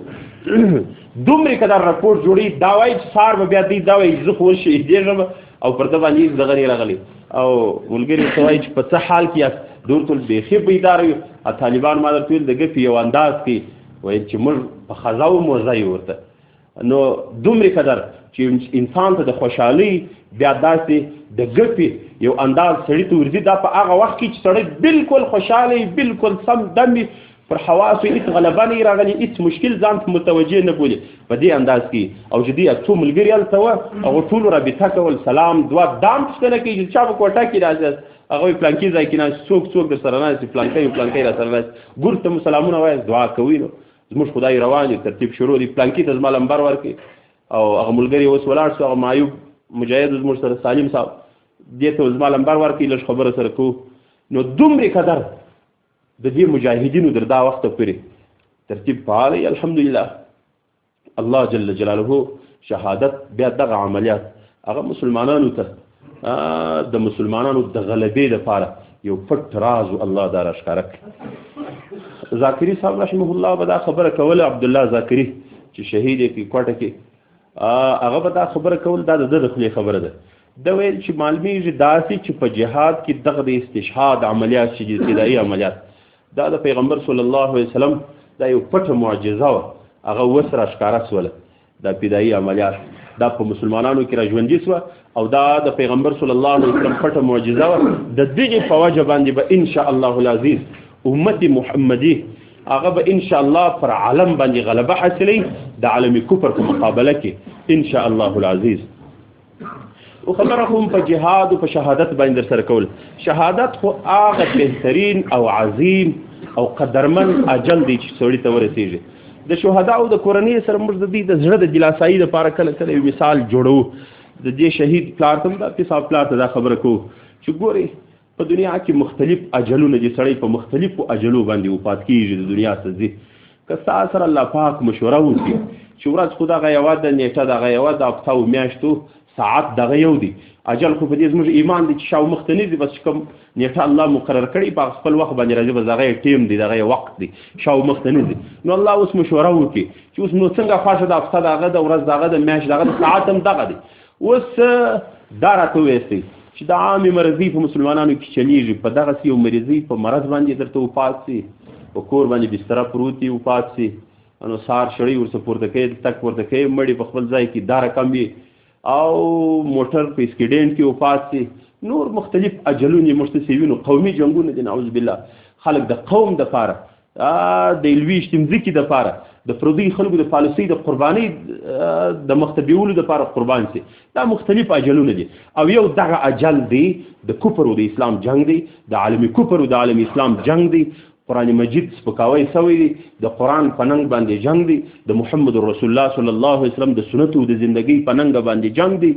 [SPEAKER 2] دومره قدر راپورټ جوړي دا وایي چې سهار به بیا دی دا وایي زه خو اوس شهیدېږم او پر ده باندې دغه نه راغلی او ملګري ورته وایي چې په څه حال کې یاست د ورته ویل بیخي بیداره یو طالبان ما درته ویل د ګپې یو انداز کې ویل چې موږ په خزا و موزه یو ورته نو دومره قدر چې انسان ته د خوشحالۍ بیا داسې د ګپې یو انداز سړي ته ورځي دا په هغه وخت کې چې سړی بالکل خوشحاله بالکل سم دمې پر حواسو هېڅ غلبه نه راغلي هېڅ مشکل ځان ته متوجه نه بولي په دې انداز کې او چې دې څو ملګري هلته وه هغو ټولو رابطه کول سلام دعا دام پوښتنه کوي چې چا په کوټه کې راځئ هغه وایي پلانکي ځای کې ناست څوک در سره ناست پلانکی را سره ناست ګور ته مو سلامونه وایاست دعا کوي نو زموږ خدای روان دي ترتیب شروع دي پلانکي ته زما لمبر ورکړي او هغه ملګري اوس ولاړ شو هغه معیوب مجاهد زموږ سره سالم صاحب دې ته زما لمبر ورکړي لږ خبره سره کوو نو دومره قدر د دې مجاهدینو در دا وخته پورې ترتیب فعال الحمدلله الله جل جلاله شهادت بیا دغه عملیات هغه مسلمانانو ته د مسلمانانو د غلبې لپاره یو پټ راز الله دا راښکاره کړي ذاکري صاحب رحمه الله به دا خبره کوله عبدالله ذاکري چې شهید یې کوټه کې هغه به دا خبره کول دا د ده د خولې خبره ده ده ویل چې معلومیږي داسې چې په جهاد کې دغه د استشهاد عملیات چې ابتدایي عملیات دا د پیغمبر صلی الله علیه وسلم دا یو پټه معجزه وه هغه اوس راښکاره سوله دا ابتدایي عملیات دا په مسلمانانو کې راژوندي سوه او دا د پیغمبر صلی الله علیه وسلم پټه معجزه وه د دغې په وجه باندې به انشاء الله العزیز امت محمدي هغه به ان شاء الله پر عالم باندې غلبه حاصلې د عالمي کفر په مقابله کې ان شاء الله العزیز او خبره هم په جهاد او په شهادت باندې سره کول شهادت خو هغه بهترین او عظیم او قدرمن اجل دی چې سړی ته ورسیږي د شهدا او د کورنۍ سره موږ د دې د زړه د دلاسایي لپاره کله کله یو مثال جوړو د دې شهید پلار ته دا حساب پلار ته دا خبره کوو چې ګوري په دنیا کې مختلف اجلونه دي سړی په مختلفو اجلو باندې وفات کیږي د دنیا څخه ځي که تاسو سره الله پاک مشوره وکړي چې ورځ خو دغه یوه د نیټه دغه یوه د هفته او میاشتو ساعت دغه یو دی اجل خو په دې زموږ ایمان دی چې شاو مخته نه دي بس کوم نیټه الله مقرر کړي په خپل وخت باندې راځي بس دغه ټیم دی دغه وخت دی شاو مخته نه دي نو الله اوس مشوره وکړي چې اوس نو څنګه خوښه د هفته دغه د ورځ دغه د میاشت دغه د ساعت هم دغه دی اوس دا راته وایستئ چې د عامې مرضي په مسلمانانو کې چلیږي په دغسې یو مرضي په مرض باندې درته وفات سي په کور باندې بستره پروت وي وفات سي نو سهار شړی ورڅه پورته کوي تک پورته کوي مړي په خپل ځای کې دا رقم وي او موټر په اسکیډنټ کې وفات سي نور مختلف اجلونه مشتسوینو قومي جنګونه دي نعوذ بالله خلک د قوم دپاره د لویشت مځکې دپاره د پردي خلکو د پالیسۍ د قربانۍ د مخته بیولو دپاره قربان سي دا مختلف اجلونه دي او یو دغه اجل دی د کفر او د اسلام جنگ دی د عالمي کفر او د عالمي اسلام جنگ دی قرآن مجید سپکاوی سوی دی، د قرآن پننګ باندې جنگ دی، د محمد رسول الله صلی الله علیه وسلم د سنتو د زندگی پننګ باندې جنگ دی،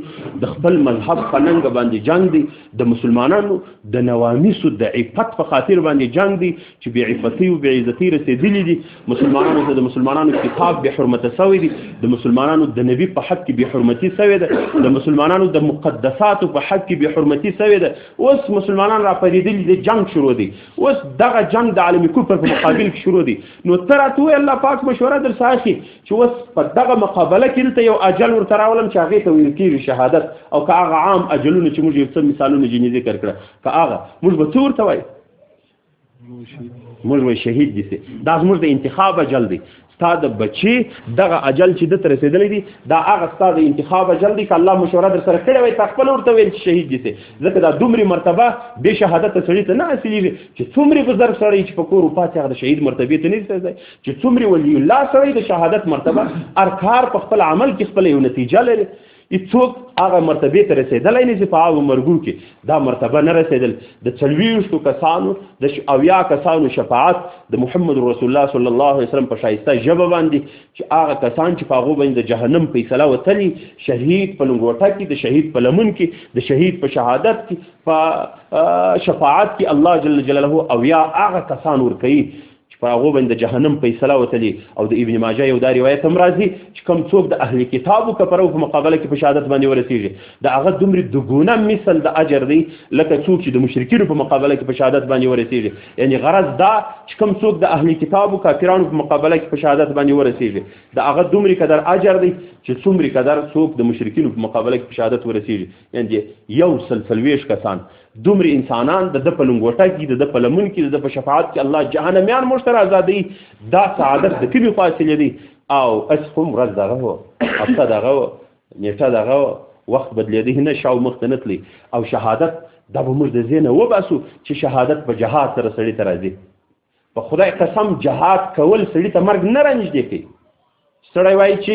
[SPEAKER 2] د خپل مذهب پننګ باندې جنگ دی، د مسلمانانو د نوامیسو د عفت په خاطر باندې جنگ دی چې بې عفتی او بې عزتی رسېدلي دي. مسلمانانو ته د مسلمانانو کتاب بې حرمته سوی دی، د مسلمانانو د نبی په حق کې بې حرمتي سوی ده، د مسلمانانو د مقدساتو په حق کې بې حرمتي سوی ده. اوس مسلمانان را پدېدلي د جنگ شروع دی، اوس دغه جنگ د عالم کفر په مقابل کې شروع دي. نو تر ته الله پاک مشوره در ساخي چې اوس په دغه مقابله کې دلته یو اجل ورته راولم چې هغې ته ویل کېږي شهادت، او که هغه عام اجلونه چې موږ یو څه مثالونه ځینې ذکر کړه، که هغه موږ به څه ورته وایو؟ موږ به شهید دي سي. دا زموږ د انتخاب اجل دی. ستا د بچي دغه اجل چې دته رسېدلی دي دا هغه ستا د انتخاب اجل دی. که الله مشوره در سره کړې وای تا خپله ورته ویل چې شهید دي سي. ځکه دا دومرې مرتبه بې شهادته سړي ته نه حاصلېږي چې څومرې بزرګ سړی چې په کور وپاتې هغه د شهید مرتبې ته نه رسېدی، چې څومرې ولي الله سړی د شهادت مرتبه هر کار په خپل عمل کې خپله یو نتیجه لري. هیڅوک هغه مرتبې ته رسېدلی نه چې په هغو مرګو کې دا مرتبه نه رسېدل. د 40 کسانو د 80 کسانو شفاعت د محمد رسول الله صلی الله علیه وسلم په شایسته ژبه باندې چې هغه کسان چې په هغو باندې د جهنم فیصله وتلي، شهید په لنګوټه کې، د شهید په لمن کې، د شهید په شهادت کې، په شفاعت کې الله جل جلاله 80 هغه کسان ورکوي په هغو باندې د جهنم فیصله وتلي. او د ابن ماجه یو دا روایت هم راځي چې کوم څوک د اهل کتابو کفرو په مقابله کې په شهادت باندې ورسېږي د هغه دومره دګونه مثل د اجر دی لکه څوک چې د مشرکینو په مقابله کې په شهادت باندې ورسېږي. یعنی غرض دا چې کوم څوک د اهل کتابو کافرانو په مقابله کې په شهادت باندې ورسېږي د هغه دومره قدر اجر دی چې څومره قدر څوک د مشرکینو په مقابله کې په شهادت ورسېږي. یعنی یو سلسلويش کسان دومره انسانان د په لنګوټه کې، د په لمن کې، د په شفاعت کې الله جهنميان مشتر آزادي. دا سعادت د کومې فاصله دي؟ او اس هم ورځ دغه و، هفته دغه و، نیټه دغه و، وخت بدلېدی نه شاو مخته نه تلي. او شهادت دا به موږ د ذهنه وباسو چې شهادت په جهاد سره سړي ته راځي. په خدای قسم جهاد کول سړي ته مرګ نه رانږدې کوي. سړی وایي چې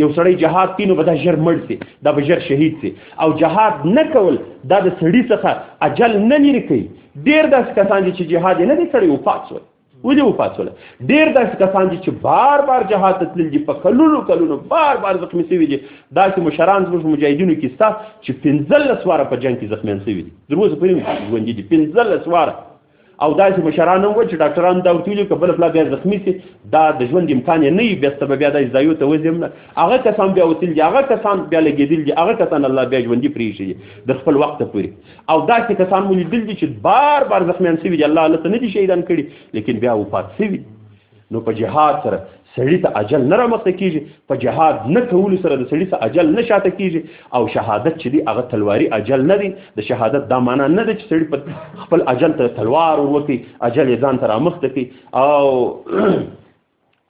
[SPEAKER 2] یو سړی جهاد کوي نو به دا ژر مړ سي، دا به ژر شهید سي. او جهاد نه کول دا د سړي څخه اجل نه لرې کوي. ډېر داسې کسان دي چې جهاد یې نه دی کړی وفات شول. ولې وفات شول؟ ډېر داسې کسان دي چې بار بار جهاد ته تللي دي، په کلونو بار بار زخمي شوي دي. داسې مشران زموږ مجاهدینو کې شته چې 15 واره په جنګ کې زخمیان شوي دي، تر اوسه پورې ژوندي دي 15 واره. او داسې مشران هم وو چې ډاکټران دا ورته ویلي که بله پلا بیا زخمي شي دا د ژوند امکان یې نه وي، بیا به بیا داسې ځایو ته وځي هم نه. هغه کسان بیا وتلي دي، هغه کسان بیا لګېدلي دي، هغه کسان الله بیا ژوندي پرېښي دي د خپل وخته پورې. او داسې کسان مو لیدلي دي چې بار بار زخمیان شوي دي، الله هلته نه دي شهیدان کړي لیکن بیا وفات شوي. نو په جهاد سره سړي ته اجل نه رامخته کېږي، په جهاد نه کولو سره د سړي ته اجل نه شاته کېږي. او شهادت چې دی هغه تلواري اجل نه دی. د شهادت دا معنا نه ده چې سړي په خپل اجل ته تلوار وکړي، اجل یې ځان ته رامخته کړي او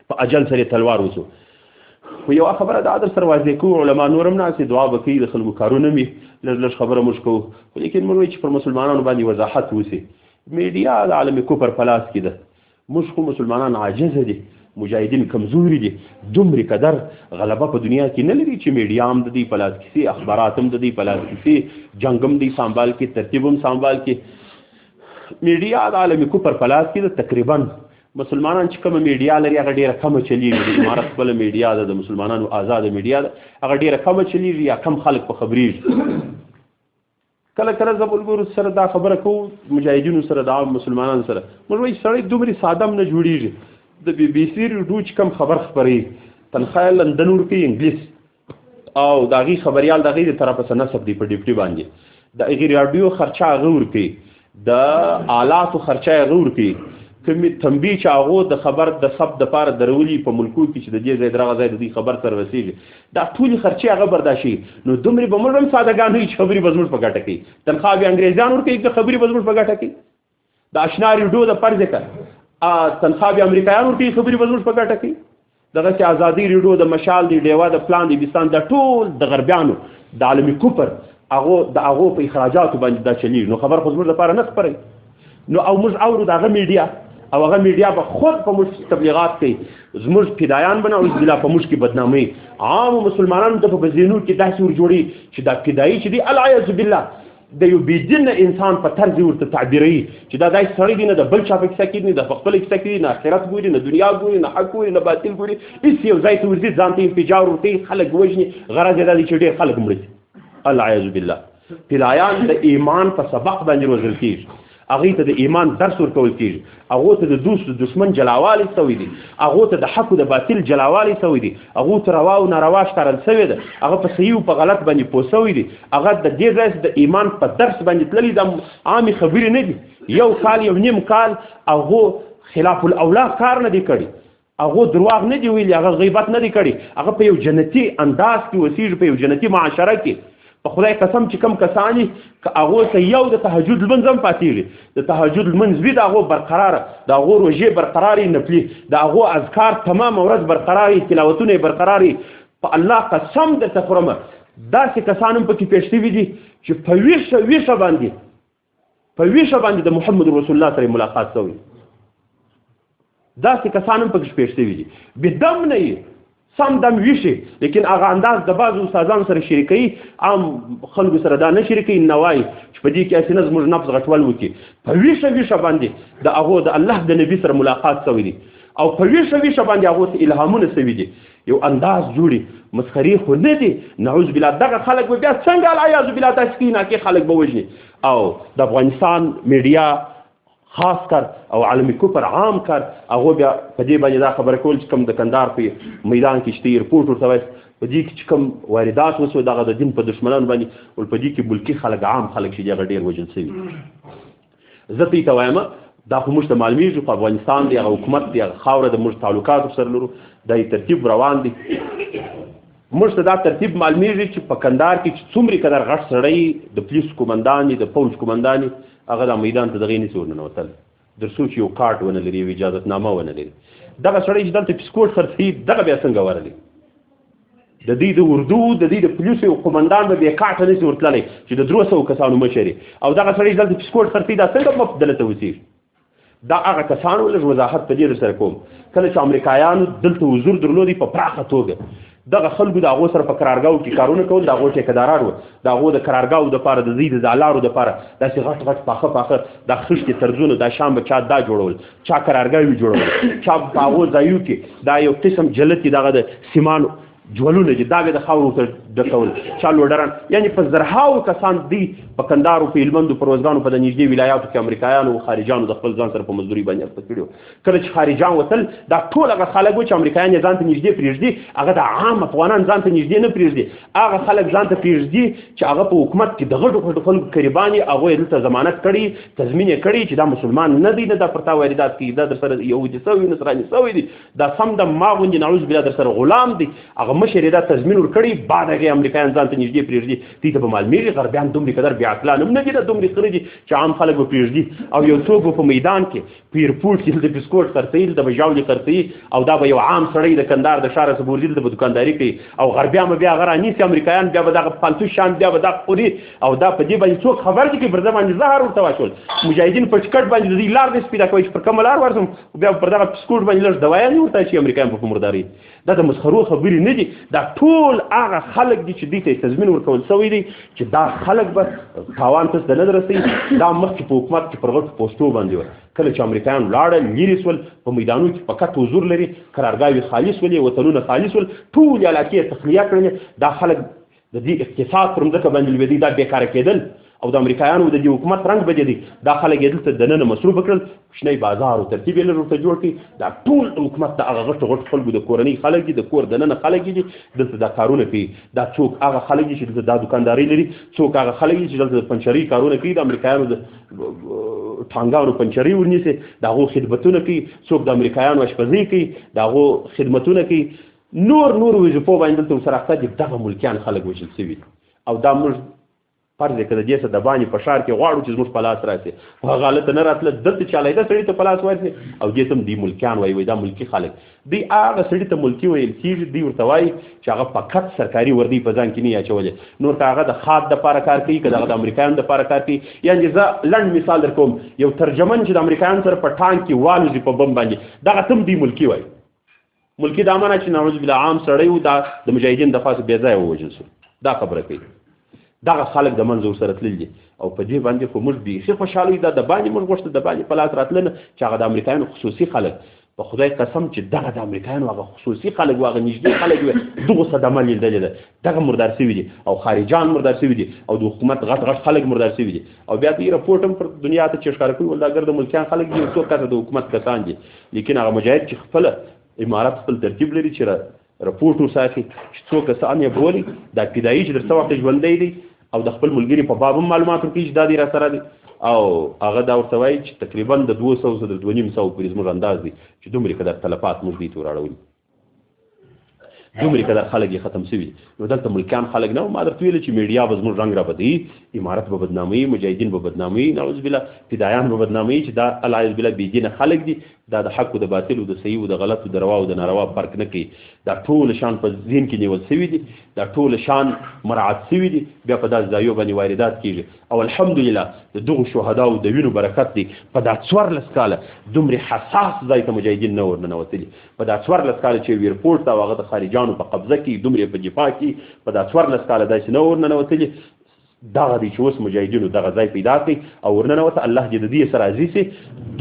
[SPEAKER 2] په اجل سره تلوار وسو. خو یوه خبره د عدل سره واضح کوو، علما نور هم ناستې دعا به کوي، د خلکو کارونه مې لږ خبره موږ کوو، خو لیکن موږ وایو چې پر مسلمانانو باندې وضاحت وسي. میډیا د عالم کفر په لاس کې ده. موږ خو مسلمانان عاجزه دي، مجاهدین کمزوري دي، دومره قدر غلبه په دنیا کې نه لري چې میډیا هم د دې په لاس کې سي، اخبارات هم د دې په لاس کې سي، جنګ هم دې سنبال کې، ترتیب هم سنبال کې. میډیا د عالم کفر په لاس کې ده. تقریبا مسلمانان چې کومه میډیا لري هغه ډېره کمه چلیږي. د امارت خپله میډیا ده، د مسلمانانو آزاده میډیا ده، هغه ډېره کمه چلیږي یا کم خلک په خبرېږي. کله کله زه بلګورو سره دا خبره کوو، مجاهدینو سره، د عام مسلمانانو سره، موږ وایي سړی دومره ساده هم نه جوړېږي. د BBC ریډیو چې کوم خبر خپروي تنخواه یې لندن ورکوي انګلیس، او د هغې خبریال د هغې د طرفه څه نصب دی په ډیپټي باندې، د هغې راډیو خرچه هغه ورکوي، د آلاتو خرچه یې هغه ورکوي، کومې تنبیه چې هغو د خبر د ثبت دپاره درولي په ملکو کې چې د دې ځای دغه ځای د دې خبر سره رسېږي، دا ټولې خرچې هغه برداشي. نو دومرې به موږ هم سادهګان وي چې خبرې به زموږ په ګټه کوي. تنخواه به انګرېزیان ورکوي، که خبرې به زموږ په ګټه کوي. د اشنا ریډیو د فرض کړه تنخواه به امریکایان ورکوي، خبرې به زموږ په ګټه کوي. دغسې ازادي ریډیو د مشال د ډیوه د پلان د بستان د ټول د غربیانو د عالمي کفر هغو په اخراجاتو باندې دا چلیږي. نو خبر خو زموږ لپاره نه خپروي. نو او موږ اورو د هغه میډیا، او هغه میډیا به خود په موږ تبلیغات کوي، زموږ فدایان به نعوذ بالله په موږ کې بدنامي. عامو مسلمانانو ته په ذهنو کې داسې ور جوړي چې دا فدایي چې دي العیاذ بالله د یو بېدینه انسان په طرز ورته تعبیروي چې دا داسې سړی دی نه د بل چا په کیسه کې نه د خپله کیسه کې نه آخرت ګوري نه دنیا ګوري نه حق ګوري نه باطل ګوري هېڅ یو ځای ته ورځي ځان ته انفجار ورکوي خلک وژني غرض یې دا دی چې ډېر خلک مړه شي العیاذ بالله پلایان د ایمان په سبق باندې روزل کېږي هغوی ته د ایمان درس ورکول کېږي هغو ته د دوست دشمن جلاوالی سوی دي هغو ته د حق د باطل جلاوالی سوی دي هغو ته روا او ناروا ښکارل سوی ده هغه په صحیح او په غلط باندې پوه سوی دي هغه د دې ځای د ایمان په درس باندې تللي دا عامې خبرې نه دي یو کال یو نیم کال هغو خلاف الاولا کار نه دی کړی هغو درواغ نه دی ویلي هغه غیبت نه دی کړی هغه په یو جنتي انداز کې اوسېږي په یو جنتي معاشره کې په خدای قسم چې کم کسانی که هغو ته یو د تهجد لمونځ هم پاتېږي د تهجد لمونځ وي د هغو برقراره د هغو روژې برقرارې نفلي د هغو اذکار تمام ورځ برقرارې تلاوتونه یې برقرارې په الله قسم درته خورمه داسې کسان هم پکې پېښ شوي دي چې په ویښه باندې د محمد رسول الله سره ملاقات شوی داسې کسان هم پکې پېښ شوي دي بېدم نه یې سم دم ویشي لیکن هغه انداز د بعضو استادانو سره شریکوي عام خلکو سره دا نه شریکوي نه وایي چې په دې کې هسې نه زموږ نفس غټول وکړي په ویښه باندې د هغو د الله د نبي سره ملاقات شوی دي او په ویښه باندې هغو ته الهامونه شوي دي یو انداز جوړي مسخرې خو نه دي نعوذ بالله دغه خلک به بیا څنګه العیاذ بالله داسې کوي ناکې خلک به وژني او د افغانستان میډیا خاص کر او عالمي کفر عام کر هغه بیا په دې باندې دا خبره کول چې کوم د کندهار په میدان کې چې رپورټ ورته وایي په دې کې چې کوم واردات وسو دغه د دین په دشمنانو باندې ول په دې کې ملکي خلک عام خلک چې هغه ډېر وژل شوي زه ته وایم دا خو موږ ته معلومیږي په افغانستان دی هغه حکومت دی هغه خاوره د موږ تعلقات سره لرو دا ترتیب روان دی موږ ته دا ترتیب معلومیږي چې په کندهار کې چې څومره قدر غټ سړی د پولیس کومندان د فوج کومندان هغه د میدان ته دغې نسي ورننوتل در څو چې یو کارت ونه لري یو اجازتنامه ونه لري دغه سړی چې دلته بسکوټ خرڅوي دغه بیا څنګه ورغلی د دې د اردو د دې د پولیسو قومندان به بې کارټه نسي ورتللی چې د 300 کسانو مشر او دغه سړی چې دلته بسکوټ خرڅوي دا څنګه مفت دلته اوسېږي دا هغه کسانو لږ وضاحت په دې سره کوم کله چې امریکایانو دلته حضور درلودي په پراخه توګه دغه خلکو د هغو سره په قرارګاو کې کارونه کول د هغو ټیکهداران وو د هغو د قرارګاو دپاره د دوی د ځالارو دپاره داسې غټ پاخه دا خښتې ترزونه دا شام به چا دا جوړول چا قرارګاوي جوړول چا په هغو ځایو کې دا یو قسم جلت دغه د سیمانو جولونه چې دا به د خاورو ته ډکول چا لوډران یعنی په زرهاو کسان دی په کندهار او په هلمند او په روزګان په د نږدې ولایاتو کې امریکایانو او خارجانو د خپل ځان سره په مزدوري باندې اخته کړي کله چې خارجان وتل دا ټول هغه خلک و چې امریکایان یې ځان ته نږدې پرېږدي هغه د عام افغانان ځان ته نږدې نه پرېږدي هغه خلک ځان ته پرېږدي چې هغه په حکومت کې د غټو خلکو قریبان هغوی یې دلته ضمانت کړي تضمین یې کړي چې دا مسلمان نه دی نه دا پر تا واردات کوي دا در سره یهودي سوي نصراني سوي دي دا سم د ما غوندې نعوذ بالله در سره غلام دی هغه مشر یې دا تضمین ورکړي بعد هغې امریکایان ځان ته نږدې پرېږدي دوی ته به معلومېږي غربیان دومرې قدر بې عقلان هم نه دي دا دومرې خره دي چې عام خلک به پرېږدي او یو څوک به په میدان کې په ایرپورټ کې د بسکوټ خرڅوي دلته به ژاولې خرڅوي او دا به یو عام سړی د کندهار د ښاره څخه بورځي دلته به دوکانداري کوي او غربیان به بیا هغه رانیسي امریکایان بیا به دغه فالتو شان بیا به دغه خوري او دا په دې باندې څوک خبر دي چې پر ده باندې زهر ورته واچول مجاهدین په ټکټ باندې د دوی لار نه سپیده کوي چې پر کومه لار ورځم بیا پر دغه بسکوټ باندې لږ دوایانې ورته اچوي امریکایان په مرداري دا د مسخرو خبرې نه دي دا ټول هغه خلک دي چې دوی ته تضمین ورکول شوی دی چې دا خلک به تاوان ته نه رسوي دا مخکې په حکومت کې پر غټو پوسټو باندې وي کله چې امریکایان ولاړل لرې شول په میدانونو کې فقط حضور لري قرارګاوې خالي شولې وطنونه خالي شول ټولې علاقې تخلیه کړلې دا خلک د دې اقتصاد پر مځکه باندې لوېدي دا بېکاره کېدل او د امریکایانو د دې حکومت رنګ به دي دا خلک یې دلته دننه مصروفه کړل کوچنی بازار او ترتیب یې ورته جوړ کړي دا ټول حکومت د هغه غټو خلکو د کورنۍ خلک دي د کور دننه خلک دي دلته دا کارونه کوي دا څوک هغه خلک دي چې دلته دا دوکانداري لري څوک هغه خلک دي چې دلته د پنچري کارونه کوي د امریکایانو د ټانګانو پنچري ورنیسي د هغو خدمتونه کوي څوک د امریکایانو اشپزي کوي د هغو خدمتونه کوي نور وظیفو باندې دلته ورسره اخته دي دغه ملکیان خلک وژل شوي او دا موږ فرض که د دې څه د باندې په ښار کې غواړو چې زموږ په لاس راشي په هغه حالت نه راتله دلته چې علیحده سړي ته په لاس ورشي او دې ته هم دوی ملکیان وایي دا ملکي خلک دوی هغه سړي ته ملکي ویل کېږي دوی ورته وایي چې هغه فقط سرکاري وردی په ځان کې نه اچولې نور که هغه د خاد دپاره کار کوي که دغه د امریکایانو دپاره کار کوي یعنې زه لنډ مثال در کوم یو ترجمن چې د امریکایانو سره په ټانک کې والوځي په بم باندې دغه ته هم دوی ملکي وایي ملکي دا معنی چې نعوذ بالله عام سړی و دا د مجاهدین د خاص بې ځایه ووژل شو دا خبره کوي دغه خلک د منځ ورسره تللي دي او په دې باندې خو موږ بیخي خوشحاله یو. دا د باندې موږ غوښته د باندې په لاس راتله نه چې هغه د امریکایانو خصوصي خلک، په خدای قسم چې دغه د امریکایانو هغه خصوصي خلک و، هغه نږدې خلک وي، دغه صدمه لیدلې ده، دغه مردار شوي دي او خارجان مردار شوي دي او د حکومت غټ غټ خلک مردار شوي دي. او بیا دې رپورټ هم پر دنیا ته چې ښکاره کوي ولدا ګرد ملکیان خلک دي، څو کسه د حکومت کسان دي، لیکن هغه مجاهد چې خپل امارات خپل ترتیب لري چې رپورټ وساتي چې څو کسان یې بولي دا پیدایي چې درته وخت ژوندی دی او د خپل ملګري په باب هم معلومات ورکوي چې دا دی را سره دی، او هغه دا ورته وایي چې تقریبا د 200 تر 250 پورې زموږ انداز دی چې دومره قدر تلفات موږ دې ته وراړولي، دومره قدر خلک یې ختم شوي. نو دلته ملکیان خلک نه، ما درته ویل چې میډیا به زموږ رنګ را بدوي، امارت به بدناموي، مجاهدین به بدناموي، نعوذ بالله فدایان به بدناموي چې دا العیاذ بالله بېدینه خلک دي، دا د حق او د باطل او د صحیح او د غلط او د روا او د ناروا فرق نه کوي، دا ټول شان په ذهن کې نیول شوي دي، دا ټول شان مراعات شوي دي، بیا په داسې ځایو باندې واردات کېږي. او الحمدلله د دغو شهداو د وینو برکت دی، په دا 14 کاله دومره حساس ځای ته مجاهدین نه ورننوتلي، په دا 14 کاله چې ویرپورټ ته هغه د خارجانو په قبضه کې دومره په دفاع کې په دا 14 کاله داسې نه ورننوتلي. دغه دی چې اوس مجاهدینو دغه ځای پیدا کړي او ورننوته، الله دې د دې سره عزیز سي،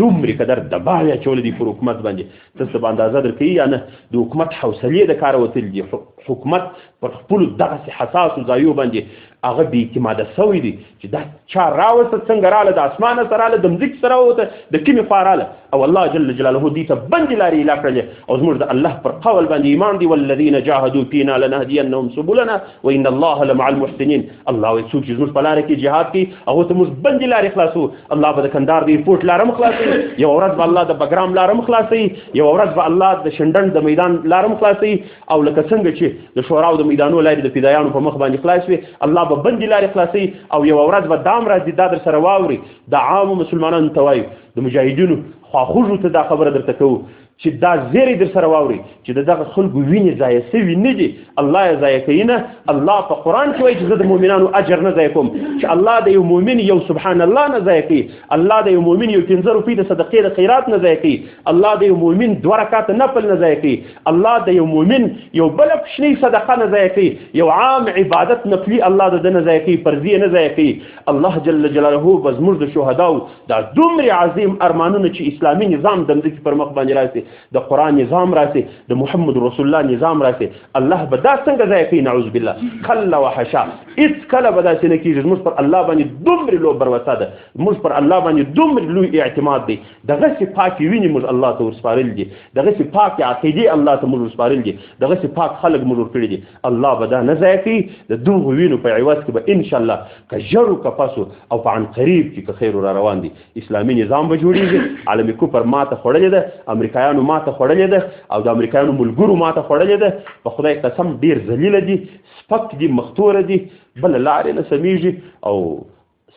[SPEAKER 2] دومره قدر دباو اچولی دي پر حکومت باندې، تاسو به اندازه درکوي یا نه د حکومت حوصلې د کاره وتلي دي. حکومت پر خپلو دغسې حساسو ځایو باندې هغه بې اعتماده شوی دی چې دا چا راوسته، څنګه راله، د اسمانه سره راله، د مځکې سره ووته، د کومې خوا راله، او الله جل جلاله دې ته بندې لارې ایله کړلې او زموږ د الله پر قول باندې ایمان دی، والذین جاهدوا فینا لنهدینهم سبلنا وان الله لمع المحسنین. الله وایي څوک چې زموږ په لاره کې جهاد کوي هغو ته موږ بندې لارې خلاصو، الله به د کندهار د ایرپورټ لاره هم خلاصوي، یوه ورځ به الله د بګرام لاره هم خلاصوي، یوه ورځ به الله د شنډنډ د میدان لاره هم خلاصوي، او لکه څنګه چې د شوراو د میدانو لارې د فدایانو په مخ باندې خلاص وي، الله به بندې لارې خلاصوي. او یوه ورځ به دام راځي، دا در سره واوري، د عامو مسلمانانو ته وایو، د مجاهدینو خواخوږو ته دا خبره درته کوو چې دا زیری در سره واوري چې دغه خلکو وینې ضایع شوي نه دي، الله یې ضایع کوي نه. الله په قرآن کې وایي چې زه د مؤمنانو اجر نه ضایع کوم، چې الله د یو مؤمن یو سبحان الله نه ضایع کوي، الله د یو مؤمن یو 15 روپۍ د صدقې د خیرات نه ضایع کوي، الله د یو مؤمن 2 رکعاته نفل نه ضایع کوي، الله د یو مؤمن یو بله کوچنۍ صدقه نه ضایع کوي، یو عام عبادت نفلي الله د ده نه ضایع کوي، فرضیه نه ضایع کوي. الله جل جلاله به زموږ د شهداو دا دومره عظیم ارمانونه چې اسلامي نظام د مځکې پر مخ باندې راسي، د قرآن نظام راسي، د محمد رسول الله نظام راسي، الله به دا څنګه ضایع کوي؟ نعوذ بالله، کله وحشا هېڅ کله به داسې نه کېږي. زموږ پر الله باندې دومره لوی بروسه ده، زموږ پر الله باندې دومره لوی اعتماد دی، دغسې پاکې وینې موږ الله ته ورسپارل دي، دغسې پاکې عقیدې الله ته موږ ورسپارل دي، دغسې پاک خلک موږ ورکړي دي، الله به دا نه ضایع کوي. د دغو وینو په عوض کې به انشاءالله که ژر و که پس او په عن قریب کې که خیر را روان دي، اسلامي نظام به جوړېږي. عالمي کفر ماته خوړلې ده، امریکایانو ماته خوړلې ده، او د امریکایانو ملګرو ماته خوړلې ده، په خدای قسم ډېر ذلیله دي، سپک دي، مختوره دي، بله لارې نه سمیږي. او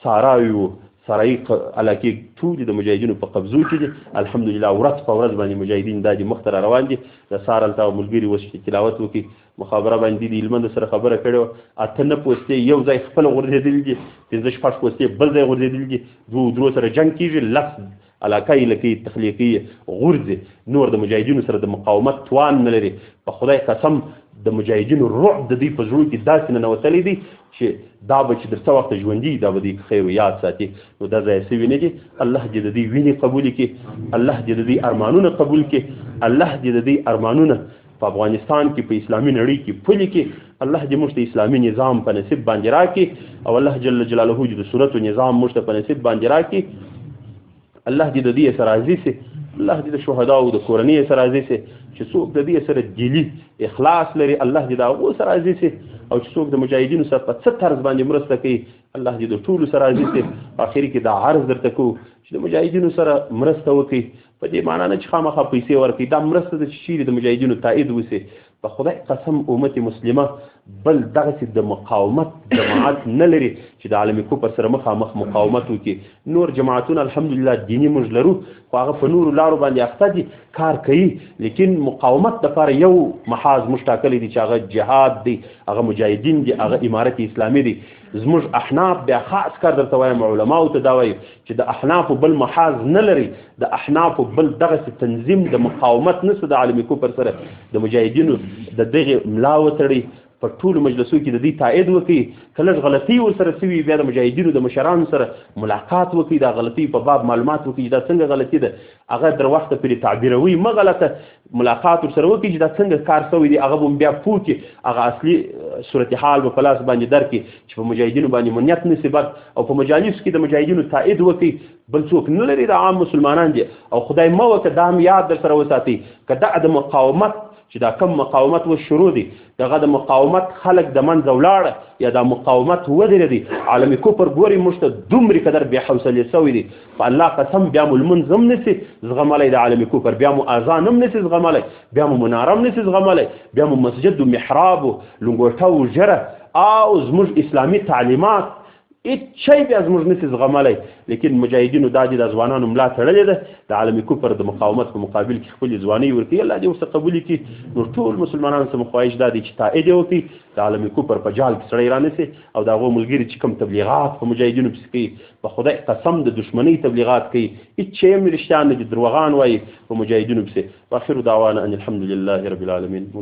[SPEAKER 2] ساراویو سرایي علاقې ټولې د مجاهدینو په قبضو کې دي، الحمدلله ورځ په ورځ باندې مجاهدین دا دي مخته را روان دي. د سهار هلته ملګري اوس چې تلاوت وکړي مخابره باندې د هلمند سره خبره کړې وه، 8 پوستې یو ځای خپله غورځېدلي دي، 15-16 پوستې بل ځای غورځېدلي دي، 2 سره جنګ کېږي، 10 علاقه یې لکه تخلیقي غورځي، نور د مجاهدینو سره د مقاومت توان نه لري. په خدای قسم د مجاهدینو رعب د دوی په زړو کې داسې ننوتلی دی چې دا به چې در څه وخته ژوندي دا به دوی خیر و یاد ساتي. نو دا ضایع شوي نه دي، الله دې د دوی وینې قبول کړي، الله دې د دوی ارمانونه قبول کړي، الله دې د دوی ارمانونه په افغانستان کې په اسلامي نړۍ کې پلي کړي، الله دې موږ ته اسلامي نظام په نصیب باندې راکړي، او الله جل جلاله دې د سنتو نظام موږ ته په نصیب باندې راکړي. الله دې د دې سره راضي سي، الله دې د شهداو د کورنۍ سره راضي سي، چې څوک د دې سره دلی اخلاص لري الله دې د هغو سره راضي سي، او چې څوک د مجاهدینو سره په څه طرز باندې مرسته کوي الله دې د ټولو سره راضي سي. په اخر کې دا عرض درته کوو چې د مجاهدینو سره مرسته وکړي، په دې معنا نه چې خامخا پیسې ورکړي، دا مرسته ده چې چیرې د مجاهدینو تایید وسي. په خدای قسم امت مسلمه بل دغسې د مقاومت جماعت نه لري چې د عالمي کفر سره مخامخ مقاومت وکړي. نور جماعتونه الحمدلله دیني موږ لرو، خو هغه په نورو لارو باندې اخته دي، کار کوي، لیکن مقاومت دپاره یو محاذ موږ ټاکلی دی چې هغه جهاد دی، هغه مجاهدین دي، هغه امارت اسلامي دی. زموږ احناف بیا خاص کار درته وایم، علماو ته دا وایي چې د احنافو بل محاذ نه لري، د احنافو بل دغسې تنظیم د مقاومت نشته د عالمي کفر سره. د مجاهدینو د دغې ملا وتړئ، په ټولو مجلسو کې د دې تایید وکړي که لږ غلطي ورسره سوي بیا د مجاهدینو د مشرانو سره ملاقات وکړي دا غلطي په باب معلومات وکړي دا څنګه غلطي ده هغه در وخته پرې تعبیروي مه غلطه ملاقات ورسره وکړي چې دا څنګه کار شوی دی هغه به بیا پوه کړي هغه اصلي صورتحال به په لاس باندې درکړي چې په مجاهدینو باندې منیت نصیبت او په مجالسو کې د مجاهدینو تایید وکړي بل څوک نه لري د عام مسلمانان دي او خدای مه وکړه دا هم یاد در سره وساتئ که دا د مقاومت چې دا کم مقاومت و شروع دي دغه د مقاومت خلک د منځه ولاړه یا دا مقاومت ودرېدي عالمي کفر ګوري موږ ته دومرې قدر بې حوصلې سوي دي په الله قسم بیا مو لمونځ هم نسي زغملی د عالمي کفر بیا مو اذان هم نسي زغملی بیا مو مناره هم نسي زغملی بیا مو مسجد و محراب و لنګوټه و ژره او زموږ اسلامي تعلیمات هیڅ شی بیا زموږ نسي زغملی لیکن مجاهدینو دا دي د ځوانانو ملا تړلې ده د عالمي کفر د مقاومت په مقابل کې خپلې ځوانۍ ورکوي الله دې ورڅه قبول کړي نو ټول مسلمانانو ته مو خواهش دا دی چې تایید یې وکړي د عالمي کفر په جال کې سړی رانیسي او د هغو ملګري چې کوم تبلیغات په مجاهدینو پسې کوي په خدای قسم د دشمنۍ تبلیغات کوي هیڅ شی هم رښتیا نه دي دروغان وایي په مجاهدینو پسې واخر دعوانا ان الحمد لله رب العالمین